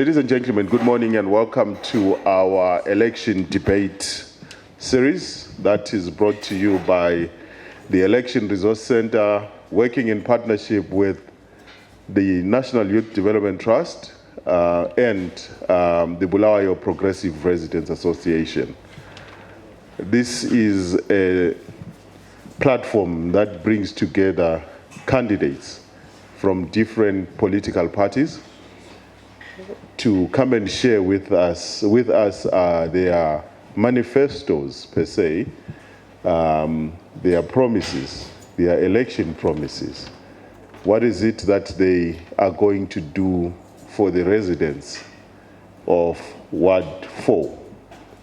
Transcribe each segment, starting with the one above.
Ladies and gentlemen, good morning and welcome to our election debate series that is brought to you by the Election Resource Center, working in partnership with the National Youth Development Trust and the Bulawayo Progressive Residents Association. This is a platform that brings together candidates from different political parties to come and share with us their manifestos per se, their promises, their election promises. What is it that they are going to do for the residents of Ward 4?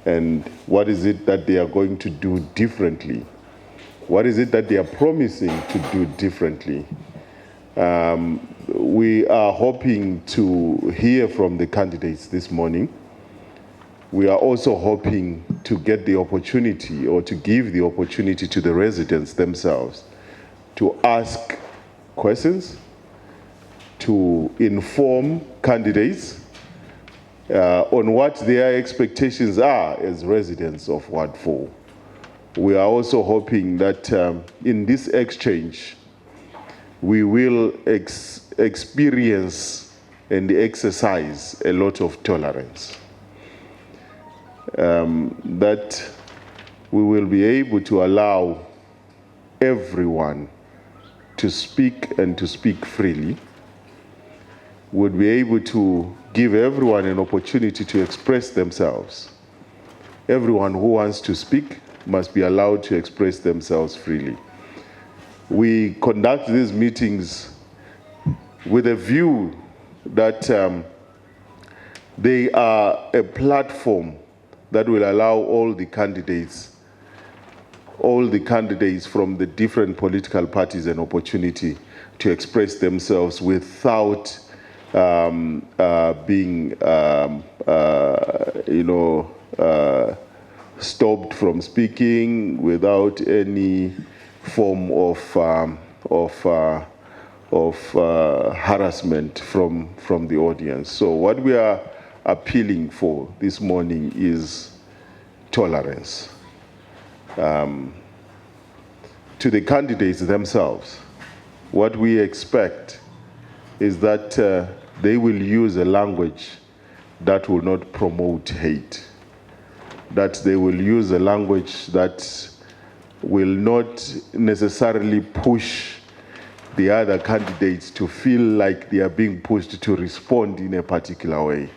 And what is it that they are going to do differently? What is it that they are promising to do differently? We are hoping to hear from the candidates this morning. We are also hoping to get the opportunity or to give the opportunity to the residents themselves to ask questions, to inform candidates on what their expectations are as residents of Ward 4. We are also hoping that in this exchange, we will experience and exercise a lot of tolerance. That we will be able to allow everyone to speak and to speak freely. We'll be able to give everyone an opportunity to express themselves. Everyone who wants to speak must be allowed to express themselves freely. We conduct these meetings with a view that they are a platform that will allow all the candidates from the different political parties an opportunity to express themselves without being stopped from speaking, without any form of harassment from the audience. So what we are appealing for this morning is tolerance. To the candidates themselves, what we expect is that they will use a language that will not promote hate, that they will use a language that will not necessarily push the other candidates to feel like they are being pushed to respond in a particular way.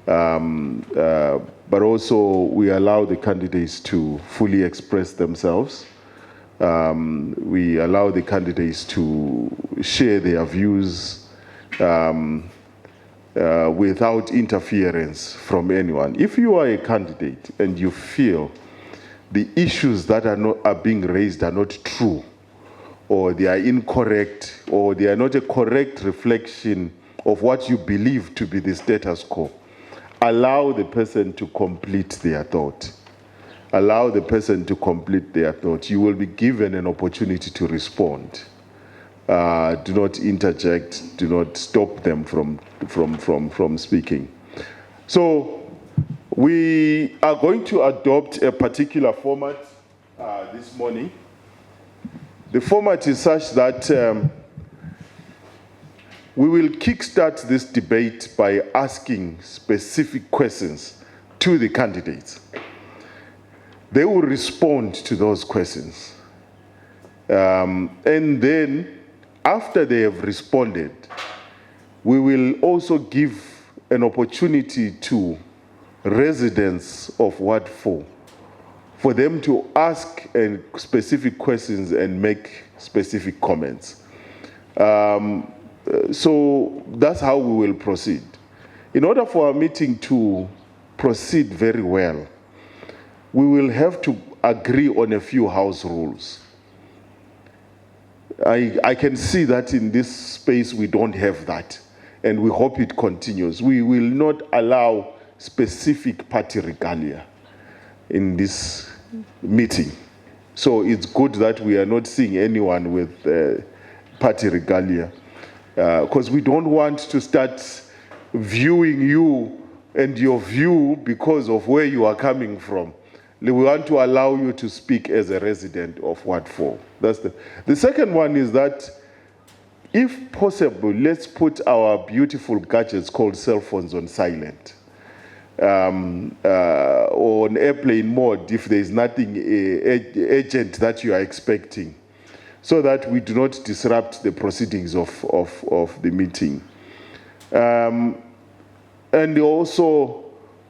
But also we allow the candidates to fully express themselves. We allow the candidates to share their views without interference from anyone. If you are a candidate and you feel the issues that are being raised are not true, or they are incorrect, or they are not a correct reflection of what you believe to be the status quo, allow the person to complete their thought. Allow the person to complete their thought. You will be given an opportunity to respond. Do not interject. Do not stop them from speaking. So we are going to adopt a particular format this morning. The format is such that we will kickstart this debate by asking specific questions to the candidates. They will respond to those questions. And then, after they have responded, we will also give an opportunity to residents of Ward 4 for them to ask specific questions and make specific comments. So that's how we will proceed. In order for our meeting to proceed very well, we will have to agree on a few house rules. I can see that in this space we don't have that, and we hope it continues. We will not allow specific party regalia in this meeting. So it's good that we are not seeing anyone with party regalia, because we don't want to start viewing you and your view because of where you are coming from. We want to allow you to speak as a resident of Ward 4. That's the second one is that, if possible, let's put our beautiful gadgets called cell phones on silent. Or on airplane mode if there is nothing urgent that you are expecting, so that we do not disrupt the proceedings of the meeting. And also,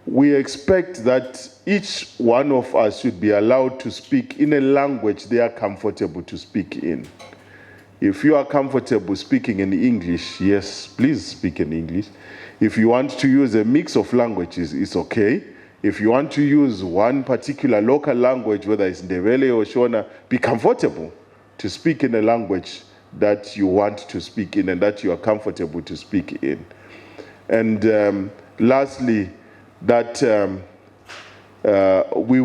we expect that each one of us should be allowed to speak in a language they are comfortable to speak in. If you are comfortable speaking in English, yes, please speak in English. If you want to use a mix of languages, it's okay. If you want to use one particular local language, whether it's Ndebele or Shona, be comfortable to speak in a language that you want to speak in and that you are comfortable to speak in. And lastly, that we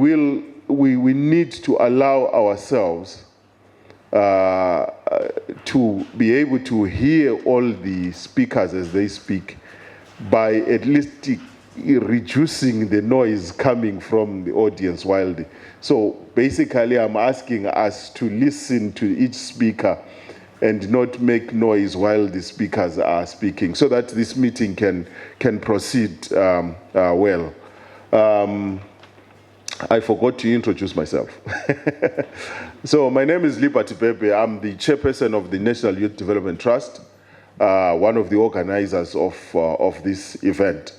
need to allow ourselves to be able to hear all the speakers as they speak, by at least reducing the noise coming from the audience while they. So basically, I'm asking us to listen to each speaker and not make noise while the speakers are speaking, so that this meeting can proceed well. I forgot to introduce myself. So my name is Liberty Pepe. I'm the chairperson of the National Youth Development Trust, one of the organizers of this event.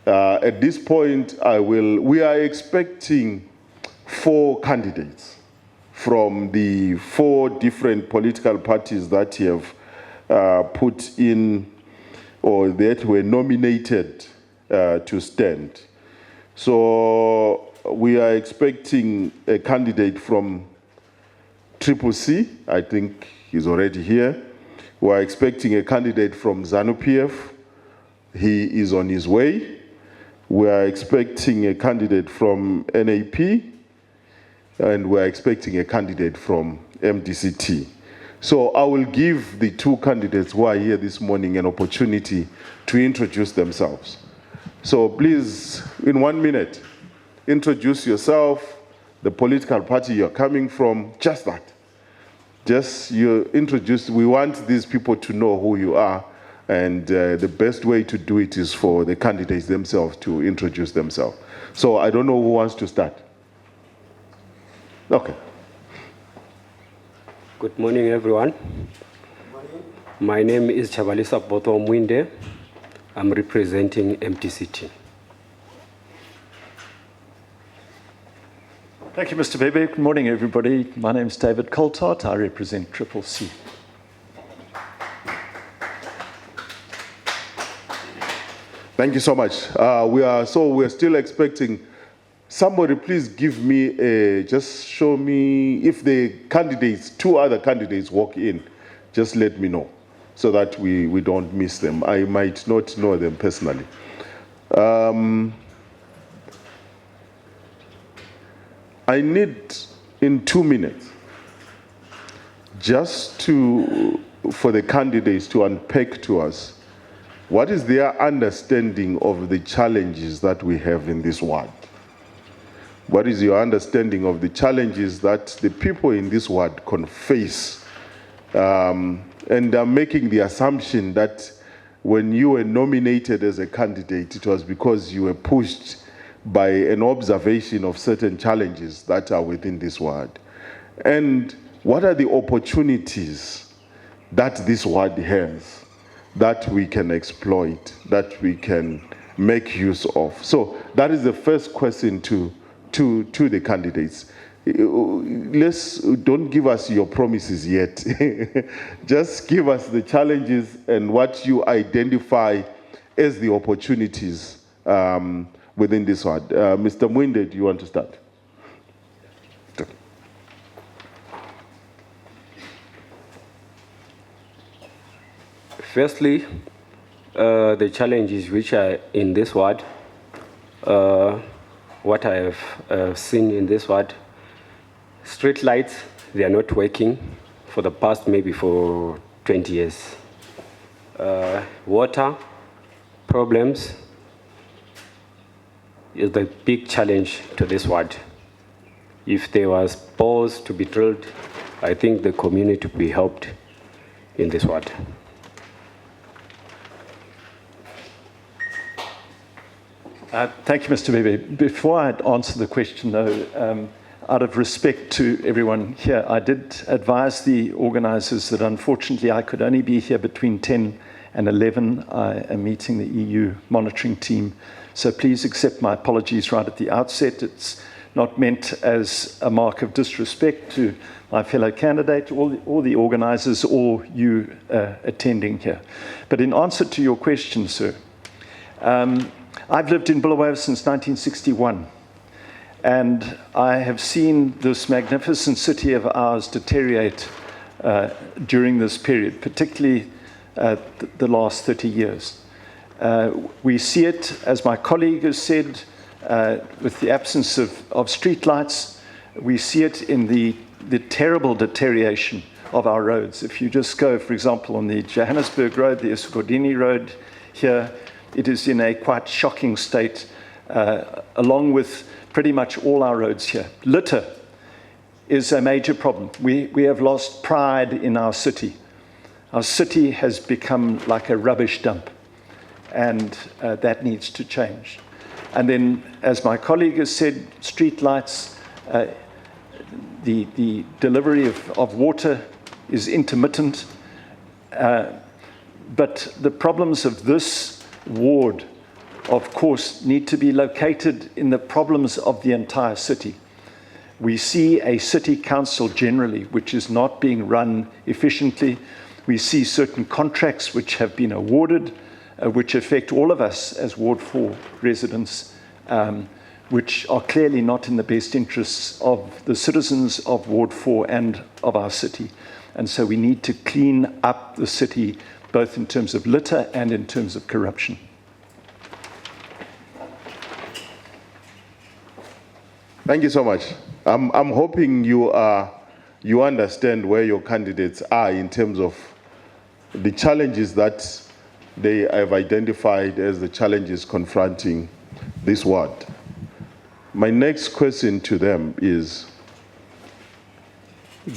At this point, we are expecting 4 candidates from the 4 different political parties that have put in, or that were nominated to stand. So we are expecting a candidate from CCC. I think he's already here. We are expecting a candidate from ZANU-PF. He is on his way. We are expecting a candidate from NAP, and we are expecting a candidate from MDC-T. So I will give the 2 candidates who are here this morning an opportunity to introduce themselves. So please, in 1 minute, introduce yourself, the political party you're coming from, just that. Just you introduce, we want these people to know who you are, and the best way to do it is for the candidates themselves to introduce themselves. So I don't know who wants to start. Okay. Good morning, everyone. Good morning. My name is Chabalisa Bothwell Mwinde. I'm representing MDC-T. Thank you, Mr. Bebe. Good morning, everybody. My name is David Coltart. I represent CCC. Thank you so much. We're still expecting somebody. Please give me just show me if the candidates, 2 other candidates walk in. Just let me know, so that we don't miss them. I might not know them personally. I need, in 2 minutes, just for the candidates to unpack to us what is their understanding of the challenges that we have in this ward. What is your understanding of the challenges that the people in this ward can face? And I'm making the assumption that when you were nominated as a candidate, it was because you were pushed by an observation of certain challenges that are within this ward. And what are the opportunities that this ward has that we can exploit, that we can make use of? So that is the first question to the candidates. Don't give us your promises yet. Just give us the challenges and what you identify as the opportunities within this ward. Mr. Mwinde, do you want to start? Firstly, the challenges which are in this ward, what I have seen in this ward, street lights, they are not working for the past maybe for 20 years. Water, problems is the big challenge to this ward. If there was balls to be drilled, I think the community will be helped in this ward. Thank you, Mr. Bebe. Before I answer the question, though, out of respect to everyone here, I did advise the organisers that unfortunately I could only be here between 10 and 11. I am meeting the EU monitoring team. So please accept my apologies right at the outset. It's not meant as a mark of disrespect to my fellow candidate or the organisers or you attending here. But in answer to your question, sir, I've lived in Bulawayo since 1961. And I have seen this magnificent city of ours deteriorate during this period, particularly the last 30 years. We see it, as my colleague has said, with the absence of street lights. We see it in the terrible deterioration of our roads. If you just go, for example, on the Johannesburg Road, the Eskodini Road here, it is in a quite shocking state, along with pretty much all our roads here. Litter is a major problem. We have lost pride in our city. Our city has become like a rubbish dump, and that needs to change. And then, as my colleague has said, street lights, the delivery of water is intermittent, but the problems of this ward, of course, need to be located in the problems of the entire city. We see a city council generally which is not being run efficiently. We see certain contracts which have been awarded, which affect all of us as Ward 4 residents, which are clearly not in the best interests of the citizens of Ward 4 and of our city. And so we need to clean up the city, both in terms of litter and in terms of corruption. Thank you so much. I'm hoping you understand where your candidates are in terms of the challenges that they have identified as the challenges confronting this ward. My next question to them is,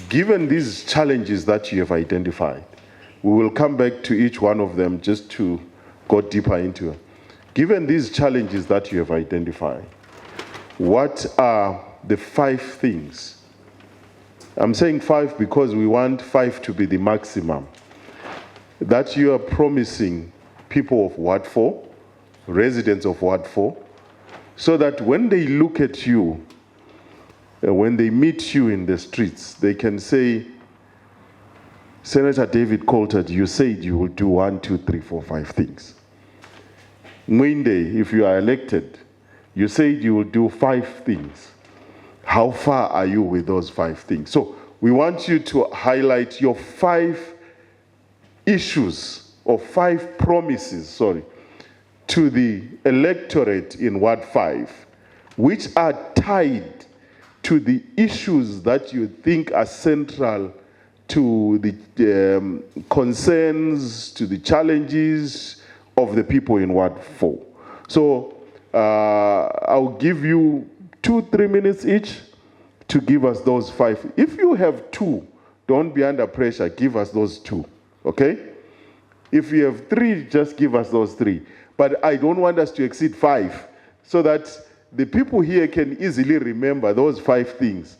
given these challenges that you have identified, we will come back to each one of them just to go deeper into it. Given these challenges that you have identified, what are the 5 things? I'm saying 5 because we want 5 to be the maximum that you are promising people of Ward 4, residents of Ward 4, so that when they look at you, when they meet you in the streets, they can say, Senator David Coltart, you said you will do 1, 2, 3, 4, 5 things. Mwinde, if you are elected, you said you will do 5 things. How far are you with those 5 things? So we want you to highlight your 5 issues or 5 promises, to the electorate in Ward 5, which are tied to the issues that you think are central to the concerns, to the challenges of the people in Ward 4. So I'll give you 2-3 minutes each to give us those 5. If you have 2, don't be under pressure, give us those 2, okay? If you have 3, just give us those 3. But I don't want us to exceed 5, so that the people here can easily remember those 5 things.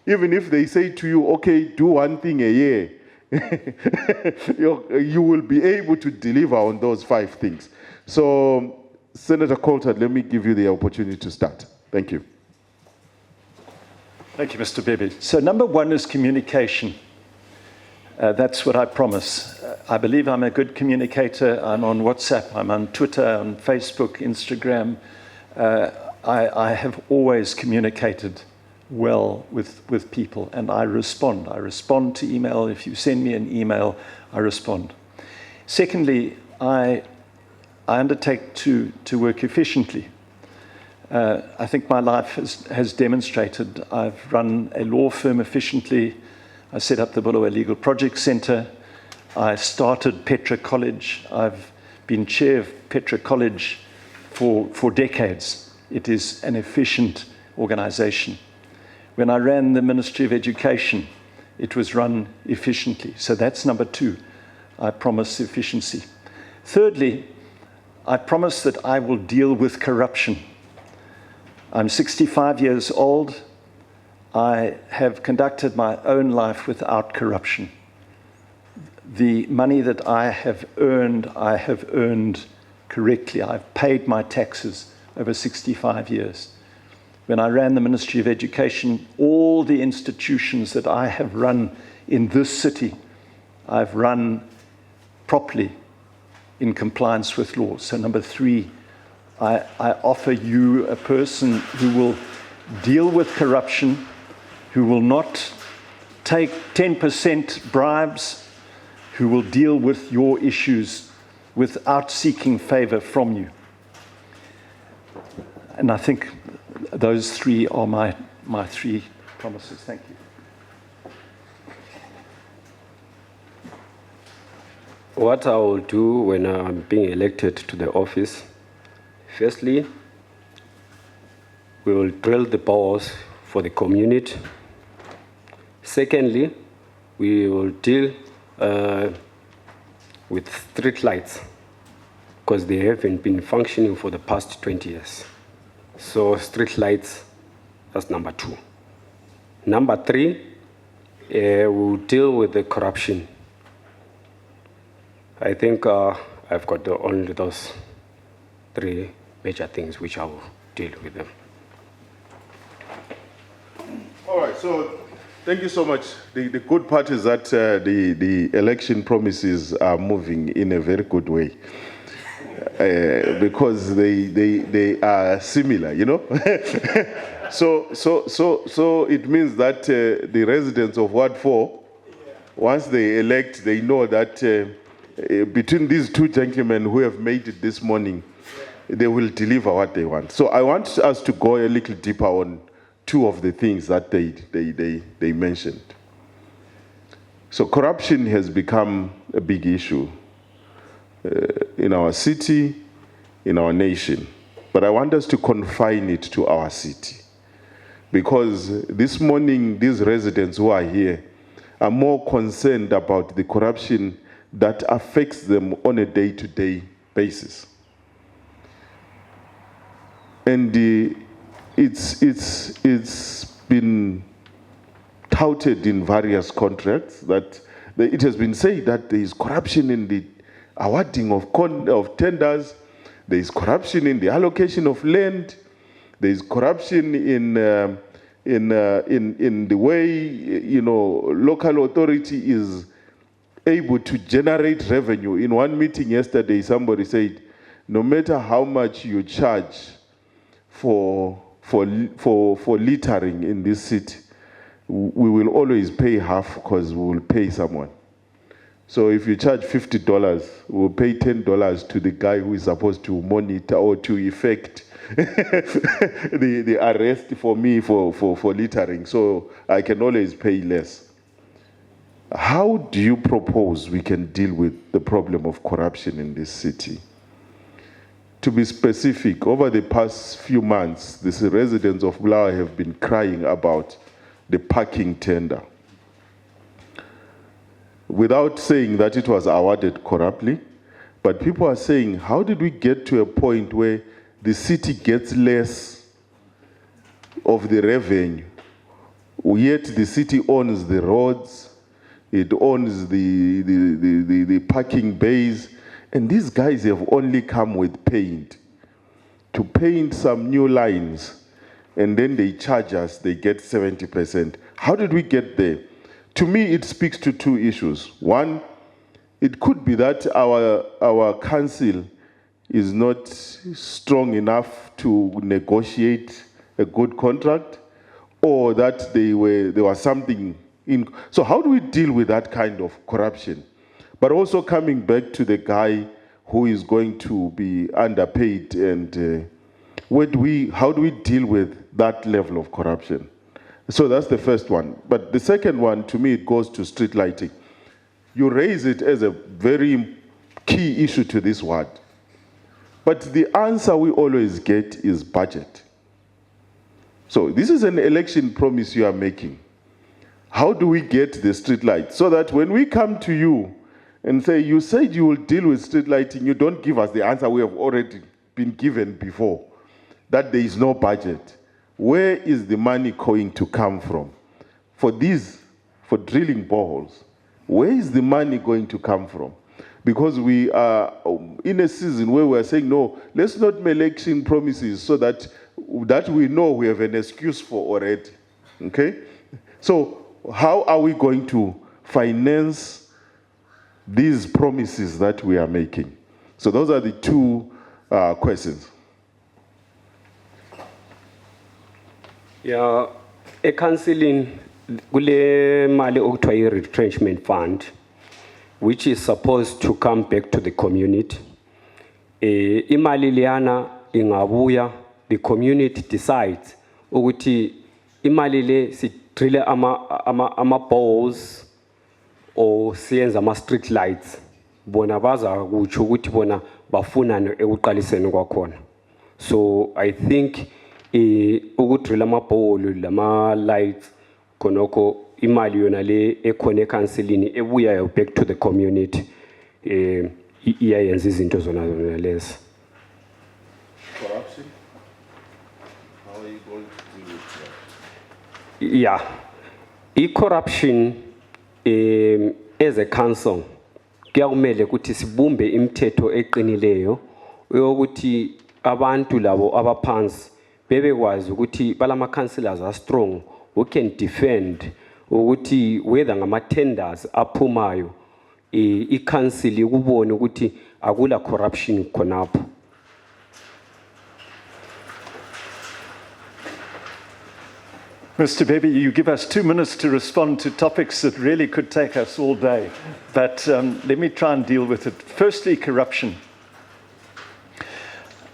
Even if they say to you, okay, do 1 thing a year, you will be able to deliver on those 5 things. So, Senator Coltart, let me give you the opportunity to start. Thank you. Thank you, Mr. Bebe. So number 1 is communication. That's what I promise. I believe I'm a good communicator. I'm on WhatsApp, I'm on Twitter, on Facebook, Instagram. I have always communicated well with people, and I respond. I respond to email. If you send me an email, I respond. Secondly, I undertake to work efficiently. I think my life has demonstrated. I've run a law firm efficiently. I set up the Bulawayo Legal Project Centre. I started Petra College. I've been chair of Petra College for decades. It is an efficient organization. When I ran the Ministry of Education, it was run efficiently. So that's number 2. I promise efficiency. Thirdly, I promise that I will deal with corruption. I'm 65 years old. I have conducted my own life without corruption. The money that I have earned correctly. I've paid my taxes over 65 years. When I ran the Ministry of Education, all the institutions that I have run in this city, I've run properly in compliance with law. So number 3, I offer you a person who will deal with corruption, who will not take 10% bribes, who will deal with your issues without seeking favor from you. And I think those 3 are my 3 promises. Thank you. What I will do when I'm being elected to the office, firstly, we will drill the bores for the community. Secondly, we will deal with street lights because they haven't been functioning for the past 20 years. So street lights, that's number 2. Number 3, we'll deal with the corruption. I think I've got only those 3 major things which I will deal with them. All right, so thank you so much. The good part is that the election promises are moving in a very good way. Because they are similar, you know. so it means that the residents of Ward 4, once they elect, they know that between these 2 gentlemen who have made it this morning, they will deliver what they want. So I want us to go a little deeper on 2 of the things that they mentioned. So corruption has become a big issue in our city, in our nation. But I want us to confine it to our city. Because this morning, these residents who are here are more concerned about the corruption that affects them on a day-to-day basis. And it's been touted in various contracts that it has been said that there is corruption in the awarding of tenders, there is corruption in the allocation of land, there is corruption in the way, you know, local authority is able to generate revenue. In one meeting yesterday, somebody said, no matter how much you charge for littering in this city, we will always pay half because we will pay someone. So if you charge $50, we'll pay $10 to the guy who is supposed to monitor or to effect the arrest for me for littering. So I can always pay less. How do you propose we can deal with the problem of corruption in this city? To be specific, over the past few months, the residents of Bulawayo have been crying about the parking tender. Without saying that it was awarded corruptly, but people are saying, how did we get to a point where the city gets less of the revenue, yet the city owns the roads, it owns the parking bays, and these guys have only come with paint to paint some new lines, and then they charge us, they get 70%. How did we get there? To me, it speaks to 2 issues. One, it could be that our council is not strong enough to negotiate a good contract, or that there was something in. So how do we deal with that kind of corruption? But also coming back to the guy who is going to be underpaid, and how do we deal with that level of corruption? So that's the first one. But the second one, to me, it goes to street lighting. You raise it as a very key issue to this ward. But the answer we always get is budget. So this is an election promise you are making. How do we get the street light? So that when we come to you and say, you said you will deal with street lighting, you don't give us the answer we have already been given before, that there is no budget. Where is the money going to come from? For drilling boreholes, where is the money going to come from? Because we are in a season where we are saying, no, let's not make election promises so that we know we have an excuse for already, okay? So how are we going to finance these promises that we are making? So those are the two questions. Yeah, a counseling kule mali okuthiwa retrenchment fund, which is supposed to come back to the community. Imali liyana ingabuya, the community decides ukuthi imali le si drille ama balls or siyenza ama street lights, bona baza kutsho ukuthi bona bafunana ekuqaliseni kwakhona. So I think ukudrilla ama ball lama lights konoko imali yona le ekhona ecounselini ebuya back to the community iyayenza izinto zona lezi. Corruption? How are you going to deal with that? Yeah, corruption as a council kuyakumele ukuthi sibumbe imithetho eqinileyo yokuthi abantu labo abaphansi bebekwazi ukuthi balama councillors are strong who can defend ukuthi whether ngama tenders aphumayo i-council ikubone ukuthi akula corruption khonapho. Mr. Bebe, you give us 2 minutes to respond to topics that really could take us all day. But let me try and deal with it. Firstly, corruption.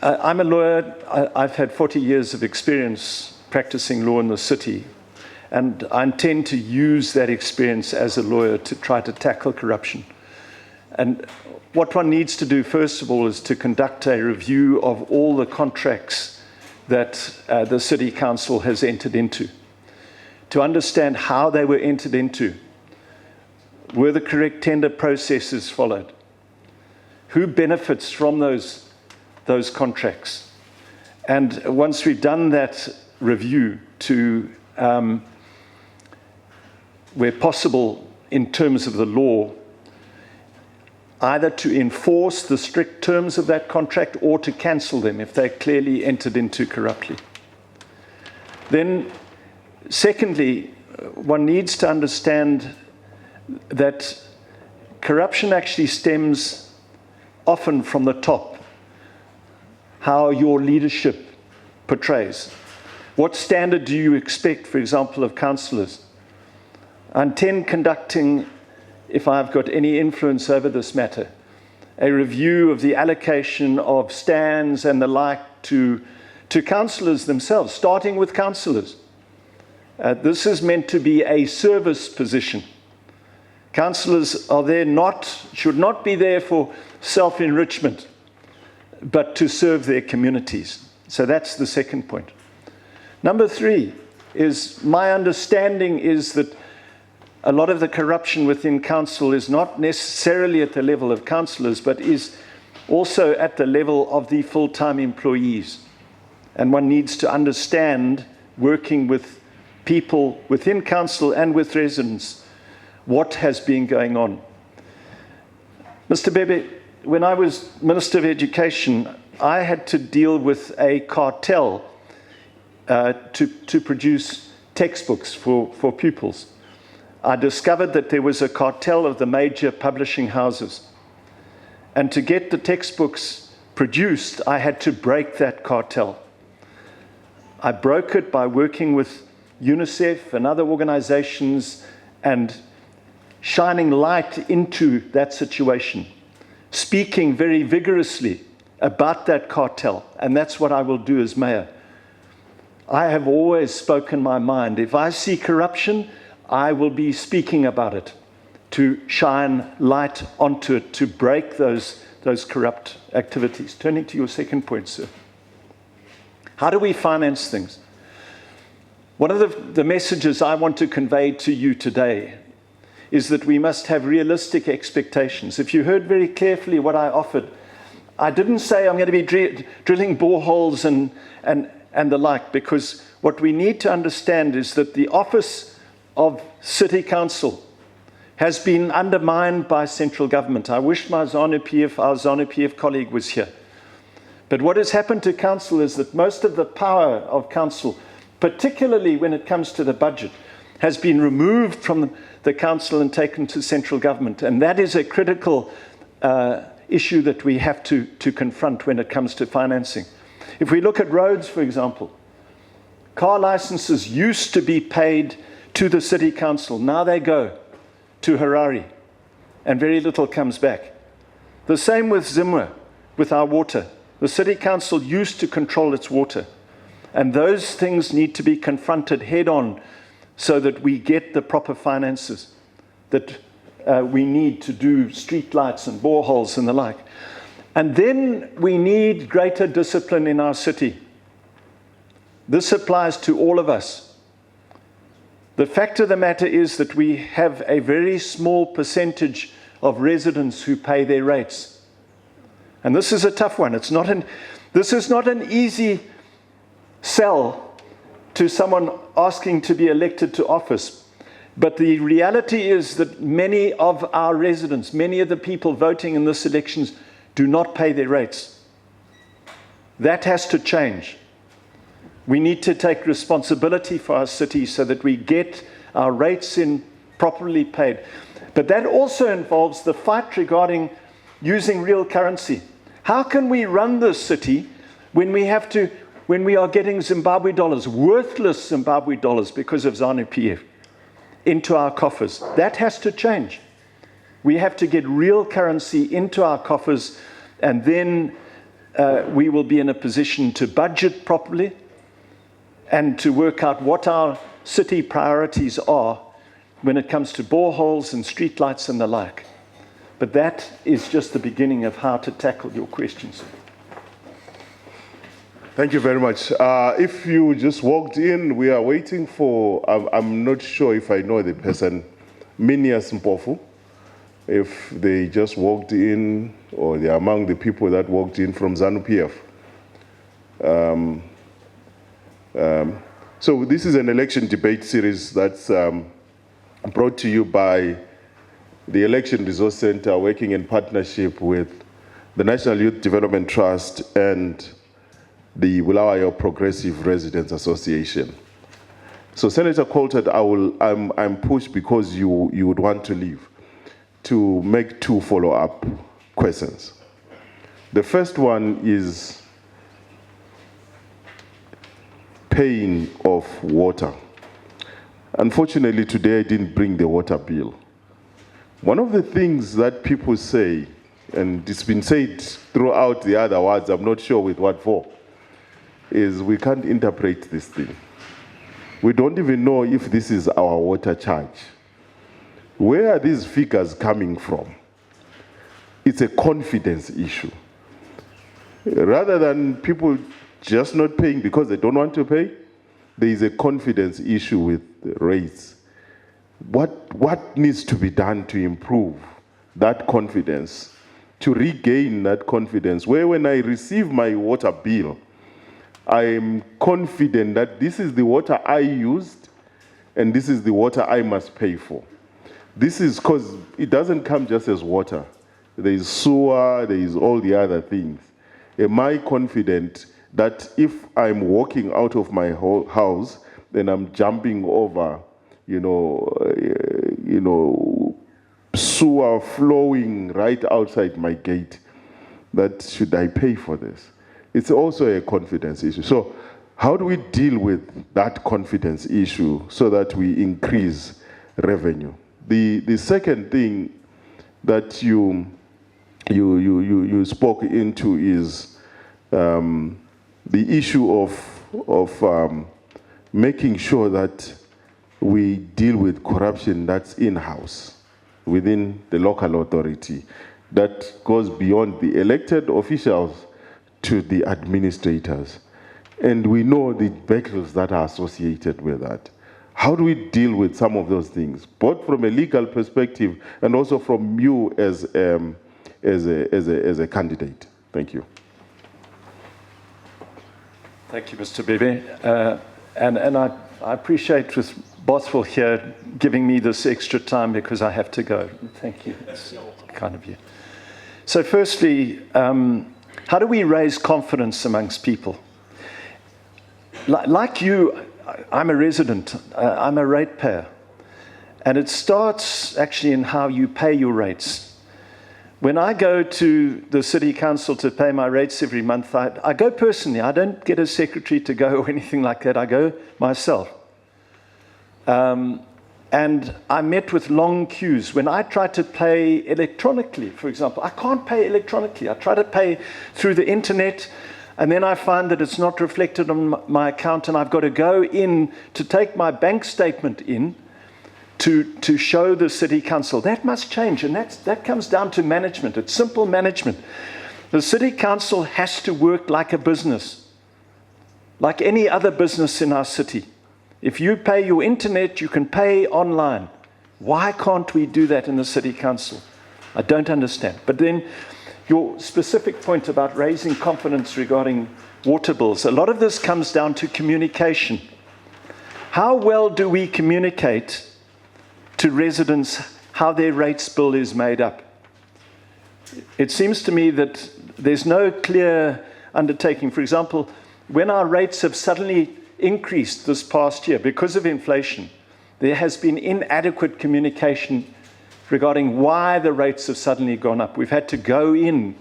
I'm a lawyer. I've had 40 years of experience practicing law in the city. And I intend to use that experience as a lawyer to try to tackle corruption. And what one needs to do, first of all, is to conduct a review of all the contracts that the City Council has entered into, to understand how they were entered into, were the correct tender processes followed, who benefits from those contracts. And once we've done that review, to where possible in terms of the law, either to enforce the strict terms of that contract or to cancel them if they're clearly entered into corruptly. Then, secondly, one needs to understand that corruption actually stems often from the top, how your leadership portrays. What standard do you expect, for example, of councillors? I intend conducting, if I've got any influence over this matter, a review of the allocation of stands and the like to councillors themselves, starting with councillors. This is meant to be a service position. Councillors are there should not be there for self-enrichment, but to serve their communities. So that's the second point. Number 3 is, my understanding is that a lot of the corruption within council is not necessarily at the level of councillors, but is also at the level of the full-time employees. And one needs to understand, working with people within council and with residents, what has been going on. Mr. Bebe, when I was Minister of Education, I had to deal with a cartel to produce textbooks for pupils. I discovered that there was a cartel of the major publishing houses. And to get the textbooks produced, I had to break that cartel. I broke it by working with UNICEF and other organizations and shining light into that situation, speaking very vigorously about that cartel. And that's what I will do as mayor. I have always spoken my mind. If I see corruption, I will be speaking about it, to shine light onto it, to break those those corrupt activities. Turning to your second point, sir. How do we finance things? One of the messages I want to convey to you today is that we must have realistic expectations. If you heard very carefully what I offered, I didn't say I'm going to be drilling boreholes and the like, because what we need to understand is that the office of City Council has been undermined by central government. I wish our ZANU-PF colleague was here. But what has happened to council is that most of the power of council, particularly when it comes to the budget, has been removed from the council and taken to central government. And that is a critical issue that we have to confront when it comes to financing. If we look at roads, for example, car licenses used to be paid to the city council. Now they go to Harare, and very little comes back. The same with Zimwe, with our water. The city council used to control its water, and those things need to be confronted head on so that we get the proper finances that we need to do street lights and boreholes and the like. And then we need greater discipline in our city. This applies to all of us. The fact of the matter is that we have a very small percentage of residents who pay their rates. And this is a tough one. This is not an easy sell to someone asking to be elected to office. But the reality is that many of our residents, many of the people voting in this elections, do not pay their rates. That has to change. We need to take responsibility for our city so that we get our rates in properly paid. But that also involves the fight regarding using real currency. How can we run this city when we are getting Zimbabwe dollars, worthless Zimbabwe dollars because of ZANU-PF, into our coffers? That has to change. We have to get real currency into our coffers, and then we will be in a position to budget properly and to work out what our city priorities are when it comes to boreholes and streetlights and the like. But that is just the beginning of how to tackle your questions. Thank you very much. If you just walked in, we are waiting for, I'm not sure if I know the person, Minias Mpofu. If they just walked in, or they're among the people that walked in from ZANU-PF. So this is an election debate series that's brought to you by the Election Resource Center, working in partnership with the National Youth Development Trust and the Bulawayo Progressive Residents Association. So Senator Coltart, I'm pushed because you would want to leave, to make two follow-up questions. The first one is paying of water. Unfortunately, today I didn't bring the water bill. One of the things that people say, and it's been said throughout the other words, I'm not sure with what for, is we can't interpret this thing. We don't even know if this is our water charge. Where are these figures coming from? It's a confidence issue. Rather than people just not paying because they don't want to pay, there is a confidence issue with rates. What needs to be done to improve that confidence, to regain that confidence, where when I receive my water bill, I am confident that this is the water I used and this is the water I must pay for. This is because it doesn't come just as water. There is sewer, there is all the other things. Am I confident that if I'm walking out of my house, then I'm jumping over, sewer flowing right outside my gate, that should I pay for this? It's also a confidence issue. So how do we deal with that confidence issue so that we increase revenue? The second thing that you spoke into is the issue of making sure that we deal with corruption that's in-house within the local authority. that goes beyond the elected officials to the administrators. And we know the battles that are associated with that. How do we deal with some of those things, both from a legal perspective and also from you as a candidate? Thank you. Thank you, Mr. Bebe. And I appreciate with Bothwell here giving me this extra time because I have to go. Thank you. It's kind of you. So firstly, how do we raise confidence amongst people? Like you, I'm a resident, I'm a ratepayer. And it starts actually in how you pay your rates. When I go to the city council to pay my rates every month, I go personally. I don't get a secretary to go or anything like that. I go myself. And I met with long queues. When I try to pay electronically, for example, I can't pay electronically. I try to pay through the internet, and then I find that it's not reflected on my account, and I've got to go in to take my bank statement in to show the city council. That must change, and that comes down to management. It's simple management. The city council has to work like a business, like any other business in our city. If you pay your internet, you can pay online. Why can't we do that in the city council? I don't understand. But then your specific point about raising confidence regarding water bills, a lot of this comes down to communication. How well do we communicate to residents how their rates bill is made up? It seems to me that there's no clear undertaking. For example, when our rates have suddenly increased this past year because of inflation, there has been inadequate communication regarding why the rates have suddenly gone up. We've had to go in.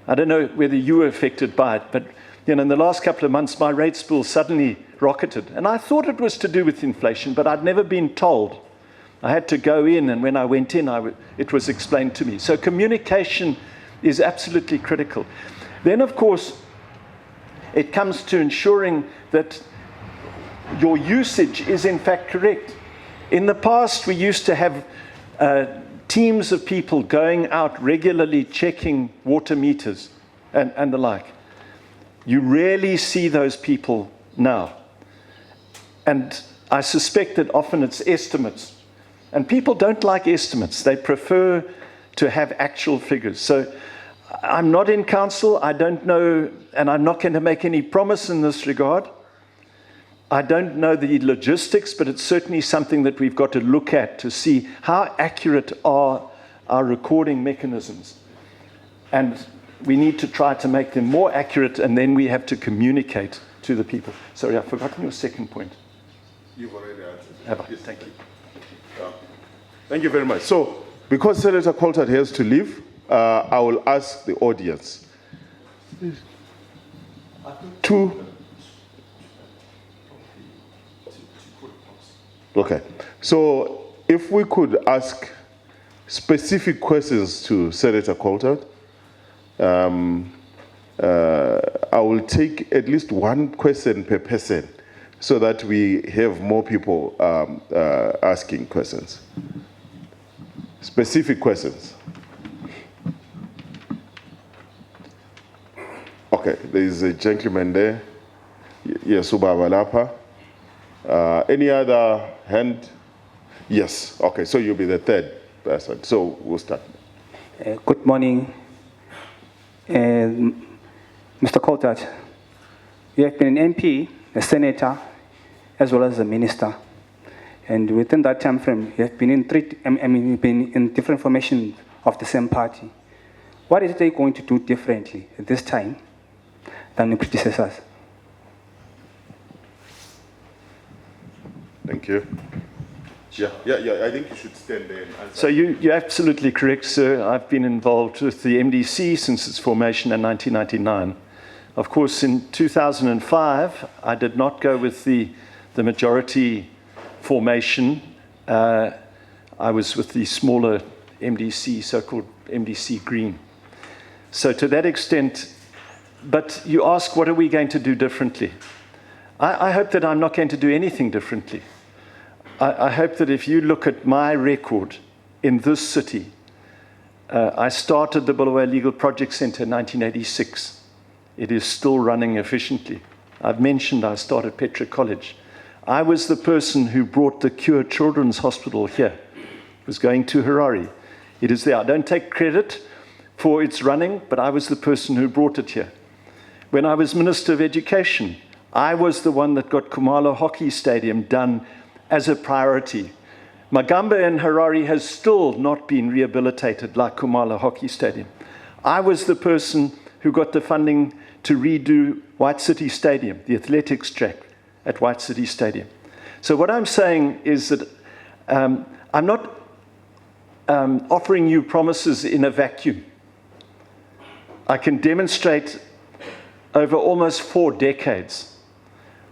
I don't know whether you were affected by it, but in the last couple of months, my rates bill suddenly rocketed. And I thought it was to do with inflation, but I'd never been told. I had to go in, and when I went in, it was explained to me. So communication is absolutely critical. Then, of course, it comes to ensuring that your usage is in fact correct. In the past, we used to have teams of people going out regularly checking water meters and the like. You rarely see those people now. And I suspect that often it's estimates. And people don't like estimates. They prefer to have actual figures. So I'm not in council. I don't know, and I'm not going to make any promise in this regard. I don't know the logistics, but it's certainly something that we've got to look at to see how accurate are our recording mechanisms. And we need to try to make them more accurate, and then we have to communicate to the people. Sorry, I've forgotten your second point. You've already answered. Have I? Yes. Thank you. Thank you very much. So, because Senator Coltart has to leave, I will ask the audience to... Okay. So, if we could ask specific questions to Senator Coltart, I will take at least one question per person so that we have more people asking questions. Specific questions. Okay, there is a gentleman there. Yes, Ubavalapa. Any other hand? Yes. Okay, so you'll be the third person. So we'll start. Good morning. Mr. Coltart, you have been an MP, a senator, as well as a minister. And within that time frame, you have been in different formations of the same party. What is they going to do differently at this time than the predecessors? Thank you. Yeah, I think you should stand there and answer. So you're absolutely correct, sir. I've been involved with the MDC since its formation in 1999. Of course, in 2005, I did not go with the majority formation. I was with the smaller MDC, so-called MDC Green. So to that extent, but you ask, what are we going to do differently? I hope that I'm not going to do anything differently. I hope that if you look at my record in this city, I started the Bulawayo Legal Project Center in 1986. It is still running efficiently. I've mentioned I started Petra College. I was the person who brought the Cure Children's Hospital here. It was going to Harare. It is there. I don't take credit for its running, but I was the person who brought it here. When I was Minister of Education, I was the one that got Kumalo Hockey Stadium done as a priority. Magamba in Harare has still not been rehabilitated like Kumalo Hockey Stadium. I was the person who got the funding to redo White City Stadium, the athletics track at White City Stadium. So what I'm saying is that I'm not offering you promises in a vacuum. I can demonstrate over almost 4 decades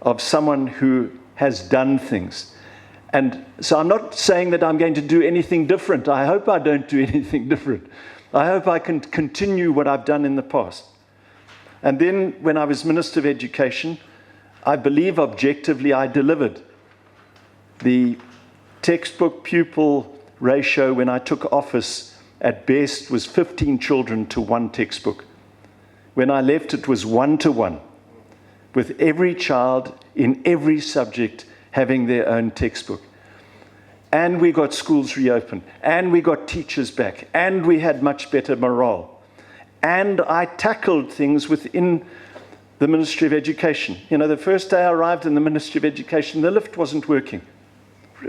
of someone who has done things. And so I'm not saying that I'm going to do anything different. I hope I don't do anything different. I hope I can continue what I've done in the past. And then when I was Minister of Education, I believe objectively I delivered. The textbook pupil ratio when I took office at best was 15 children to 1 textbook. When I left, it was 1-to-1, with every child in every subject having their own textbook. And we got schools reopened, and we got teachers back, and we had much better morale. And I tackled things within the Ministry of Education. You know, the first day I arrived in the Ministry of Education, the lift wasn't working.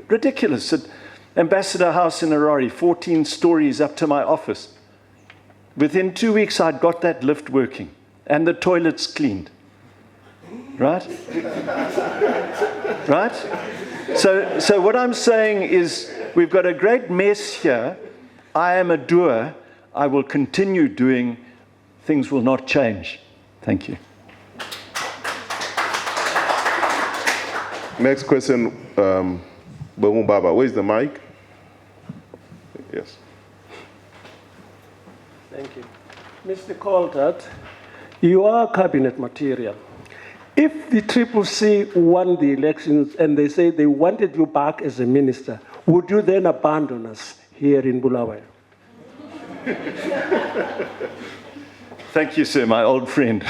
Ridiculous. At Ambassador House in Harare, 14 stories up to my office. Within 2 weeks, I'd got that lift working, and the toilets cleaned. Right? Right? So what I'm saying is we've got a great mess here. I am a doer. I will continue doing. Things will not change. Thank you. Next question, Bongo Baba. Where's the mic? Yes. Thank you. Mr. Coltart, you are cabinet material. If the CCC won the elections and they say they wanted you back as a minister, would you then abandon us here in Bulawayo? Thank you, sir, my old friend.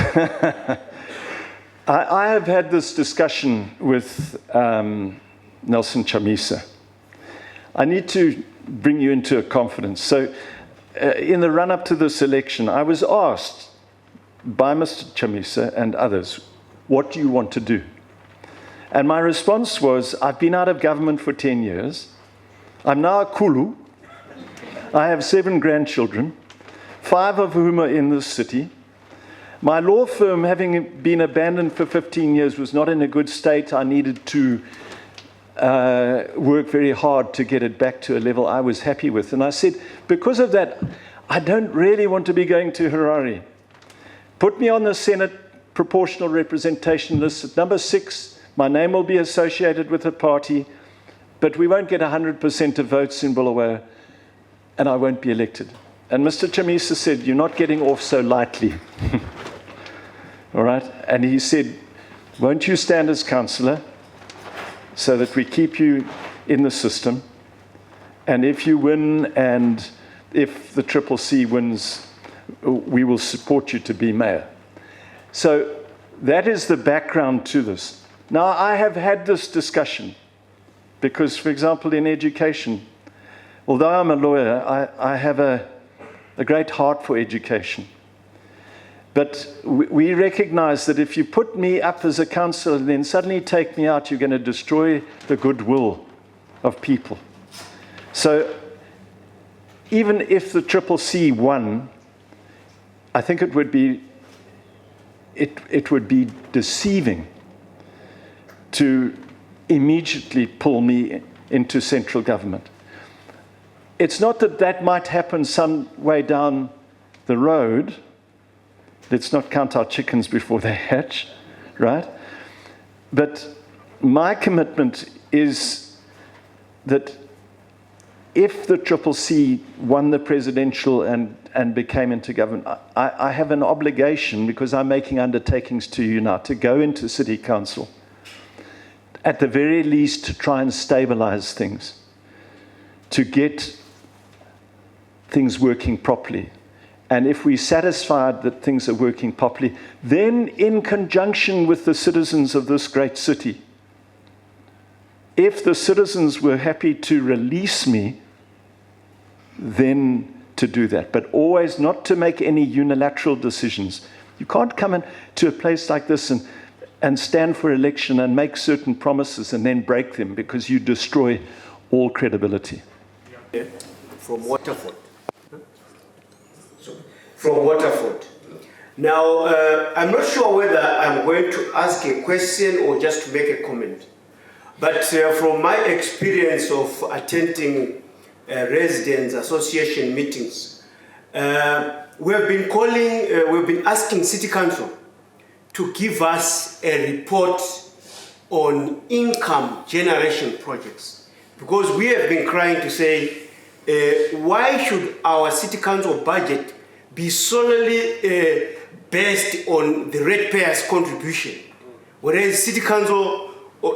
I have had this discussion with Nelson Chamisa. I need to bring you into a confidence. So in the run-up to this election, I was asked by Mr. Chamisa and others, what do you want to do? And my response was, I've been out of government for 10 years. I'm now a Kulu. I have 7 grandchildren, 5 of whom are in this city. My law firm, having been abandoned for 15 years, was not in a good state. I needed to work very hard to get it back to a level I was happy with. And I said, because of that, I don't really want to be going to Harare. Put me on the Senate proportional representation list at number 6. My name will be associated with the party, but we won't get 100% of votes in Bulawayo, and I won't be elected. And Mr. Chamisa said, you're not getting off so lightly. All right? And he said, won't you stand as councillor so that we keep you in the system? And if you win, and if the CCC wins, we will support you to be mayor. So that is the background to this. Now, I have had this discussion because, for example, in education, although I'm a lawyer, I have a great heart for education. But we recognize that if you put me up as a councillor and then suddenly take me out, you're going to destroy the goodwill of people. So even if the CCC won, I think it would be deceiving to immediately pull me into central government. It's not that that might happen some way down the road. Let's not count our chickens before they hatch, right? But my commitment is that if the CCC won the presidential and became into government, I have an obligation, because I'm making undertakings to you now, to go into City Council, at the very least to try and stabilize things, to get things working properly. And if we're satisfied that things are working properly, then in conjunction with the citizens of this great city, if the citizens were happy to release me, then to do that. But always not to make any unilateral decisions. You can't come into a place like this and stand for election and make certain promises and then break them, because you destroy all credibility. From Waterford. From Waterford. Now, I'm not sure whether I'm going to ask a question or just to make a comment. But from my experience of attending residents' association meetings, we've been asking City Council to give us a report on income generation projects. Because we have been crying to say, why should our City Council budget be solely based on the ratepayers' contribution? Whereas City Council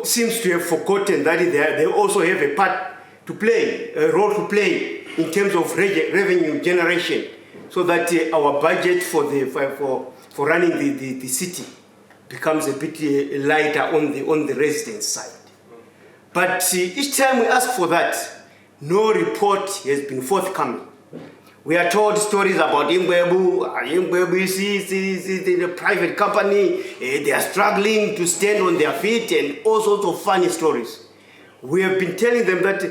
seems to have forgotten that they also have a part to play, a role to play in terms of revenue generation, so that our budget for running the city becomes a bit lighter on the residents' side. But each time we ask for that, no report has been forthcoming. We are told stories about Ingwebu is the private company, they are struggling to stand on their feet, and all sorts of funny stories. We have been telling them that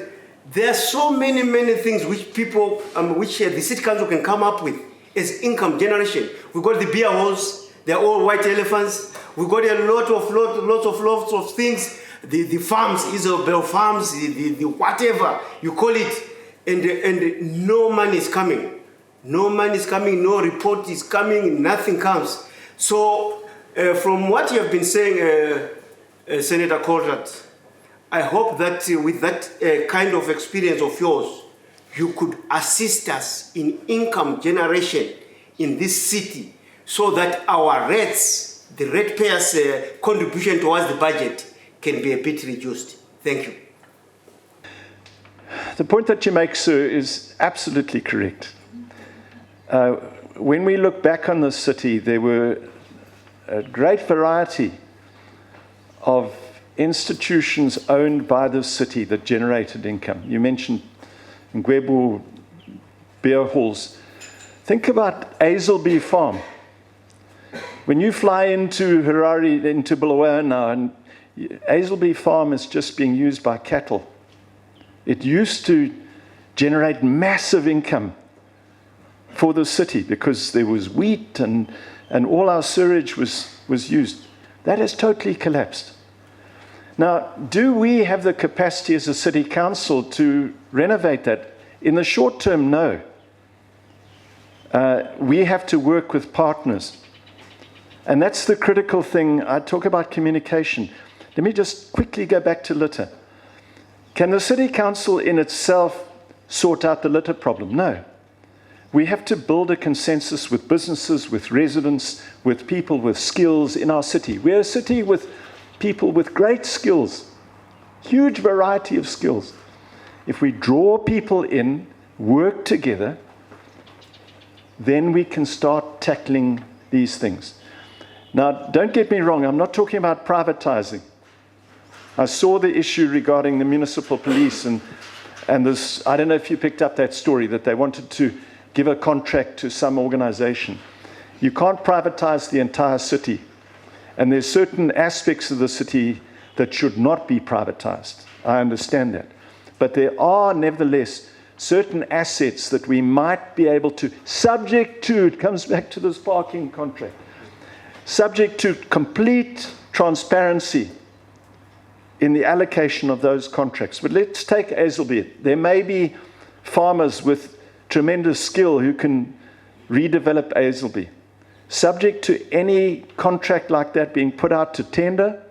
there are so many things which people, which the City Council can come up with as income generation. We've got the beer halls, they're all white elephants. We've got a lots of things. The farms, Isabel farms, the whatever you call it, and no money is coming. No money is coming, no report is coming, nothing comes. So from what you have been saying, Senator Coltart, I hope that with that kind of experience of yours, you could assist us in income generation in this city, so that our rates, the ratepayers' contribution towards the budget, can be a bit reduced. Thank you. The point that you make, sir, is absolutely correct. When we look back on the city, there were a great variety of institutions owned by the city that generated income. You mentioned Ngwebu beer halls. Think about Hazelby Farm. When you fly into Harare, into Bulawayo now, and Hazelby Farm is just being used by cattle. It used to generate massive income for the city because there was wheat and all our sewage was used. That has totally collapsed. Now, do we have the capacity as a city council to renovate that? In the short term, no. We have to work with partners. And that's the critical thing. I talk about communication. Let me just quickly go back to litter. Can the city council in itself sort out the litter problem? No. We have to build a consensus with businesses, with residents, with people with skills in our city. We're a city with people with great skills, huge variety of skills. If we draw people in, work together, then we can start tackling these things. Now, don't get me wrong, I'm not talking about privatizing. I saw the issue regarding the municipal police and this, I don't know if you picked up that story, that they wanted to give a contract to some organization. You can't privatize the entire city. And there's certain aspects of the city that should not be privatized. I understand that. But there are, nevertheless, certain assets that we might be able to, subject to, it comes back to this parking contract, subject to complete transparency in the allocation of those contracts. But let's take Hazelby. There may be farmers with tremendous skill who can redevelop Hazelby. Subject to any contract like that being put out to tender,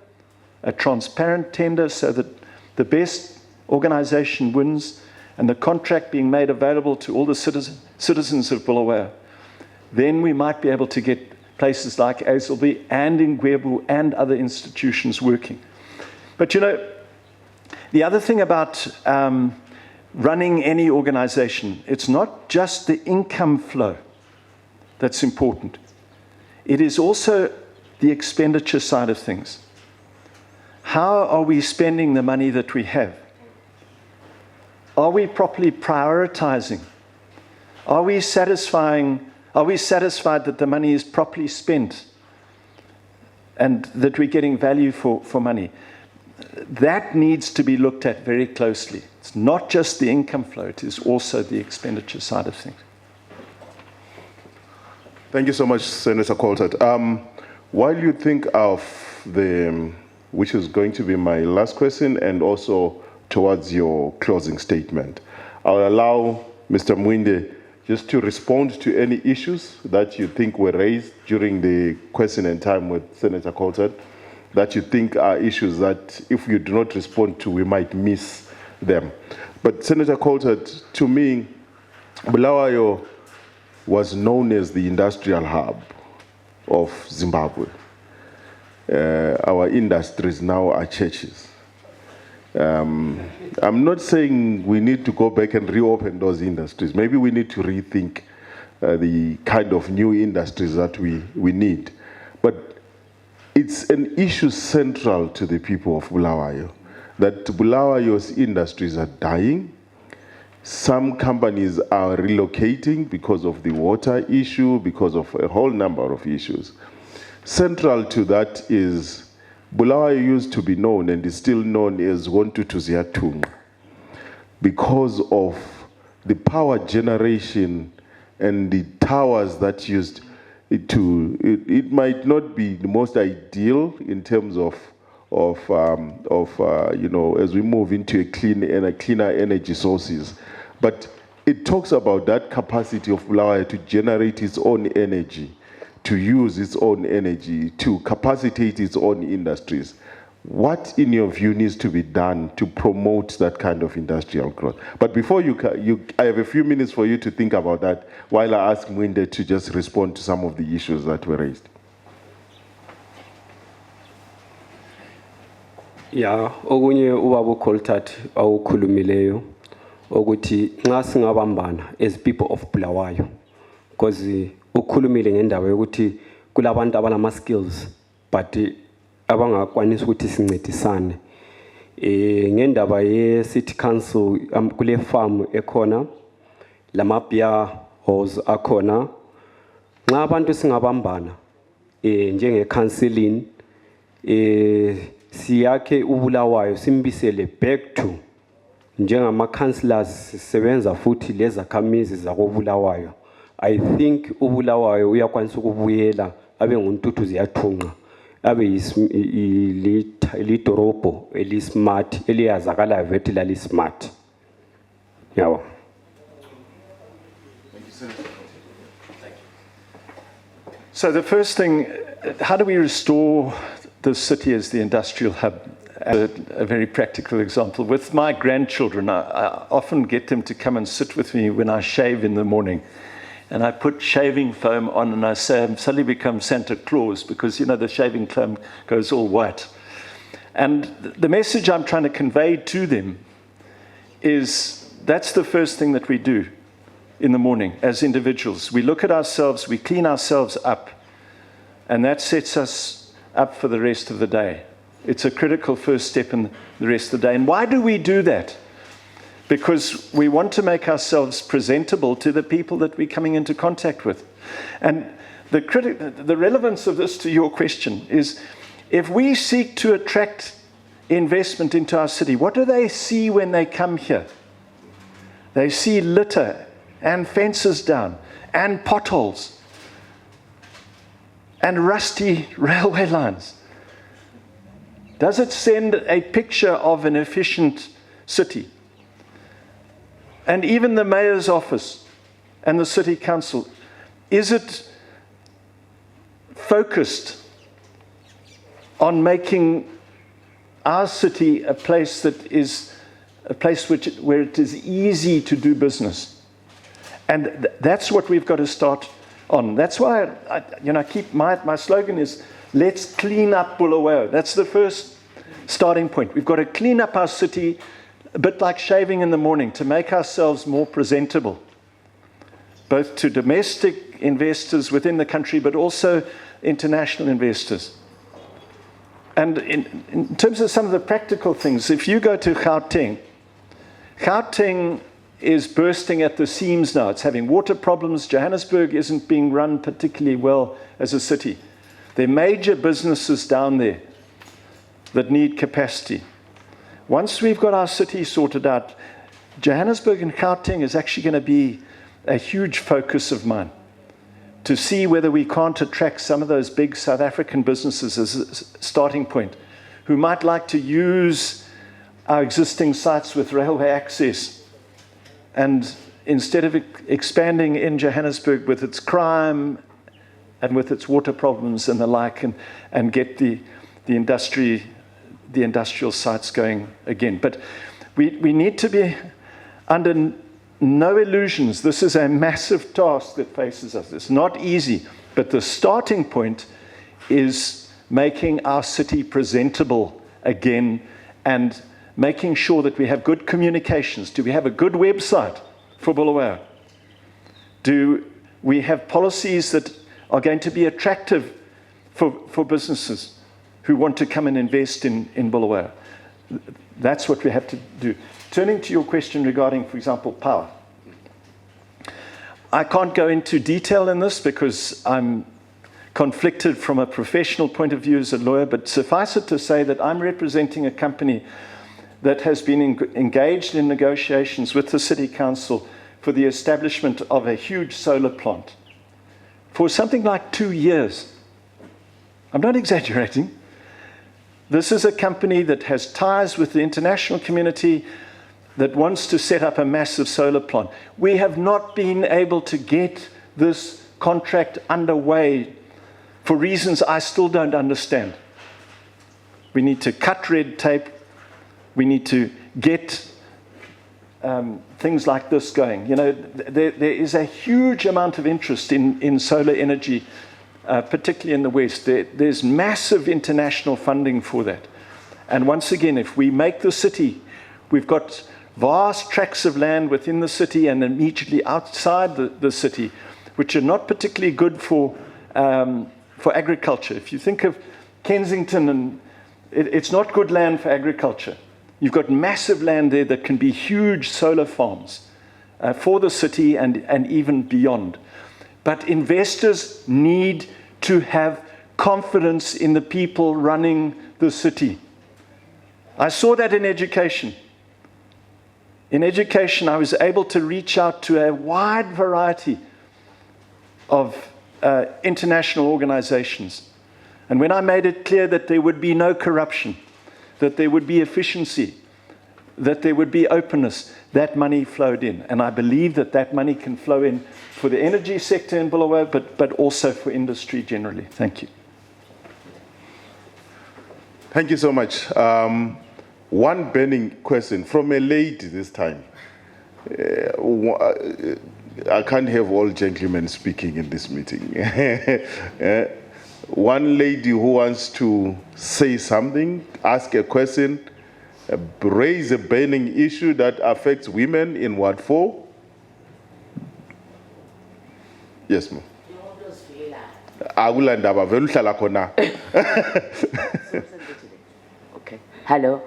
a transparent tender so that the best organization wins, and the contract being made available to all the citizens of Bulawayo, then we might be able to get places like Hazelby and Ngwebu and other institutions working. But you know, the other thing about running any organization, it's not just the income flow that's important. It is also the expenditure side of things. How are we spending the money that we have? Are we properly prioritizing? Are we satisfied that the money is properly spent and that we're getting value for money? That needs to be looked at very closely. It's not just the income flow, it is also the expenditure side of things. Thank you so much, Senator Coltart. While you think of which is going to be my last question, and also towards your closing statement, I'll allow Mr. Mwinde just to respond to any issues that you think were raised during the question and time with Senator Coltart, that you think are issues that if you do not respond to, we might miss them. But Senator Coltart, to me, Bulawayo was known as the industrial hub of Zimbabwe. Our industries now are churches. I'm not saying we need to go back and reopen those industries. Maybe we need to rethink the kind of new industries that we need. But it's an issue central to the people of Bulawayo, that Bulawayo's industries are dying. Some companies are relocating because of the water issue, because of a whole number of issues. Central to that is Bulawayo used to be known and is still known as Wontutu Ziyathunga because of the power generation and the towers that used it might not be the most ideal in terms of you know, as we move into a cleaner energy sources. But it talks about that capacity of Bulawayo to generate its own energy, to use its own energy, to capacitate its own industries. What, in your view, needs to be done to promote that kind of industrial growth? But before I have a few minutes for you to think about that while I ask Mwinde to just respond to some of the issues that were raised. Yeah, okunye ubaba Coltart awukhulumileyo ukuthi nxa singabambana as people of Bulawayo, because ukhulumile ngendaba yokuthi kulabantu abanama skills but abangakwanisa ukuthi sincedisane ngendaba ye city council kule farm ekhona lama beer halls akhona nxa abantu singabambana njenge counseling siyakhe uBulawayo simbisele back to njengama councillors sisebenza futhi lezakhamizi zakobulawayo. I think uBulawayo uyakwanisa ukubuyela abe nguNtutu Ziyathunga abe lidorobho elismart eliyazakala vethi lali smart. Yawa. So the first thing, how do we restore the city as the industrial hub? A very practical example. With my grandchildren, I often get them to come and sit with me when I shave in the morning. And I put shaving foam on and I say, I've suddenly become Santa Claus because, you know, the shaving foam goes all white. And the message I'm trying to convey to them is that's the first thing that we do in the morning as individuals. We look at ourselves, we clean ourselves up, and that sets us up for the rest of the day. It's a critical first step in the rest of the day. And why do we do that? Because we want to make ourselves presentable to the people that we're coming into contact with. And the relevance of this to your question is, if we seek to attract investment into our city, what do they see when they come here? They see litter and fences down and potholes and rusty railway lines. Does it send a picture of an efficient city? And even the mayor's office and the city council, is it focused on making our city a place that is a place where it is easy to do business? And that's what we've got to start on. That's why I keep my slogan is, let's clean up Bulawayo. That's the first starting point. We've got to clean up our city, a bit like shaving in the morning, to make ourselves more presentable, both to domestic investors within the country, but also international investors. And in terms of some of the practical things, if you go to Gauteng, Gauteng is bursting at the seams now. It's having water problems. Johannesburg isn't being run particularly well as a city. There are major businesses down there that need capacity. Once we've got our city sorted out, Johannesburg and Gauteng is actually going to be a huge focus of mine, to see whether we can't attract some of those big South African businesses as a starting point, who might like to use our existing sites with railway access, and instead of expanding in Johannesburg with its crime and with its water problems and the like, and get the industrial sites going again. But we need to be under no illusions. This is a massive task that faces us. It's not easy, but the starting point is making our city presentable again and making sure that we have good communications. Do we have a good website for Bulawayo? Do we have policies that are going to be attractive for businesses who want to come and invest in Bulawayo? That's what we have to do. Turning to your question regarding, for example, power. I can't go into detail in this because I'm conflicted from a professional point of view as a lawyer, but suffice it to say that I'm representing a company that has been engaged in negotiations with the City Council for the establishment of a huge solar plant for something like 2 years. I'm not exaggerating. This is a company that has ties with the international community that wants to set up a massive solar plant. We have not been able to get this contract underway for reasons I still don't understand. We need to cut red tape. We need to get things like this going. You know, there is a huge amount of interest in solar energy, particularly in the West. There's massive international funding for that. And once again, if we make the city, we've got vast tracts of land within the city and immediately outside the city, which are not particularly good for agriculture. If you think of Kensington, and it's not good land for agriculture. You've got massive land there that can be huge solar farms for the city and even beyond. But investors need to have confidence in the people running the city. I saw that in education. In education, I was able to reach out to a wide variety of international organizations. And when I made it clear that there would be no corruption, that there would be efficiency, that there would be openness, that money flowed in. And I believe that that money can flow in for the energy sector in Bulawayo, but also for industry generally. Thank you. Thank you so much. One burning question from a lady this time. I can't have all gentlemen speaking in this meeting. One lady who wants to say something, ask a question, raise a burning issue that affects women in Ward 4. Yes, ma'am. Okay. Hello.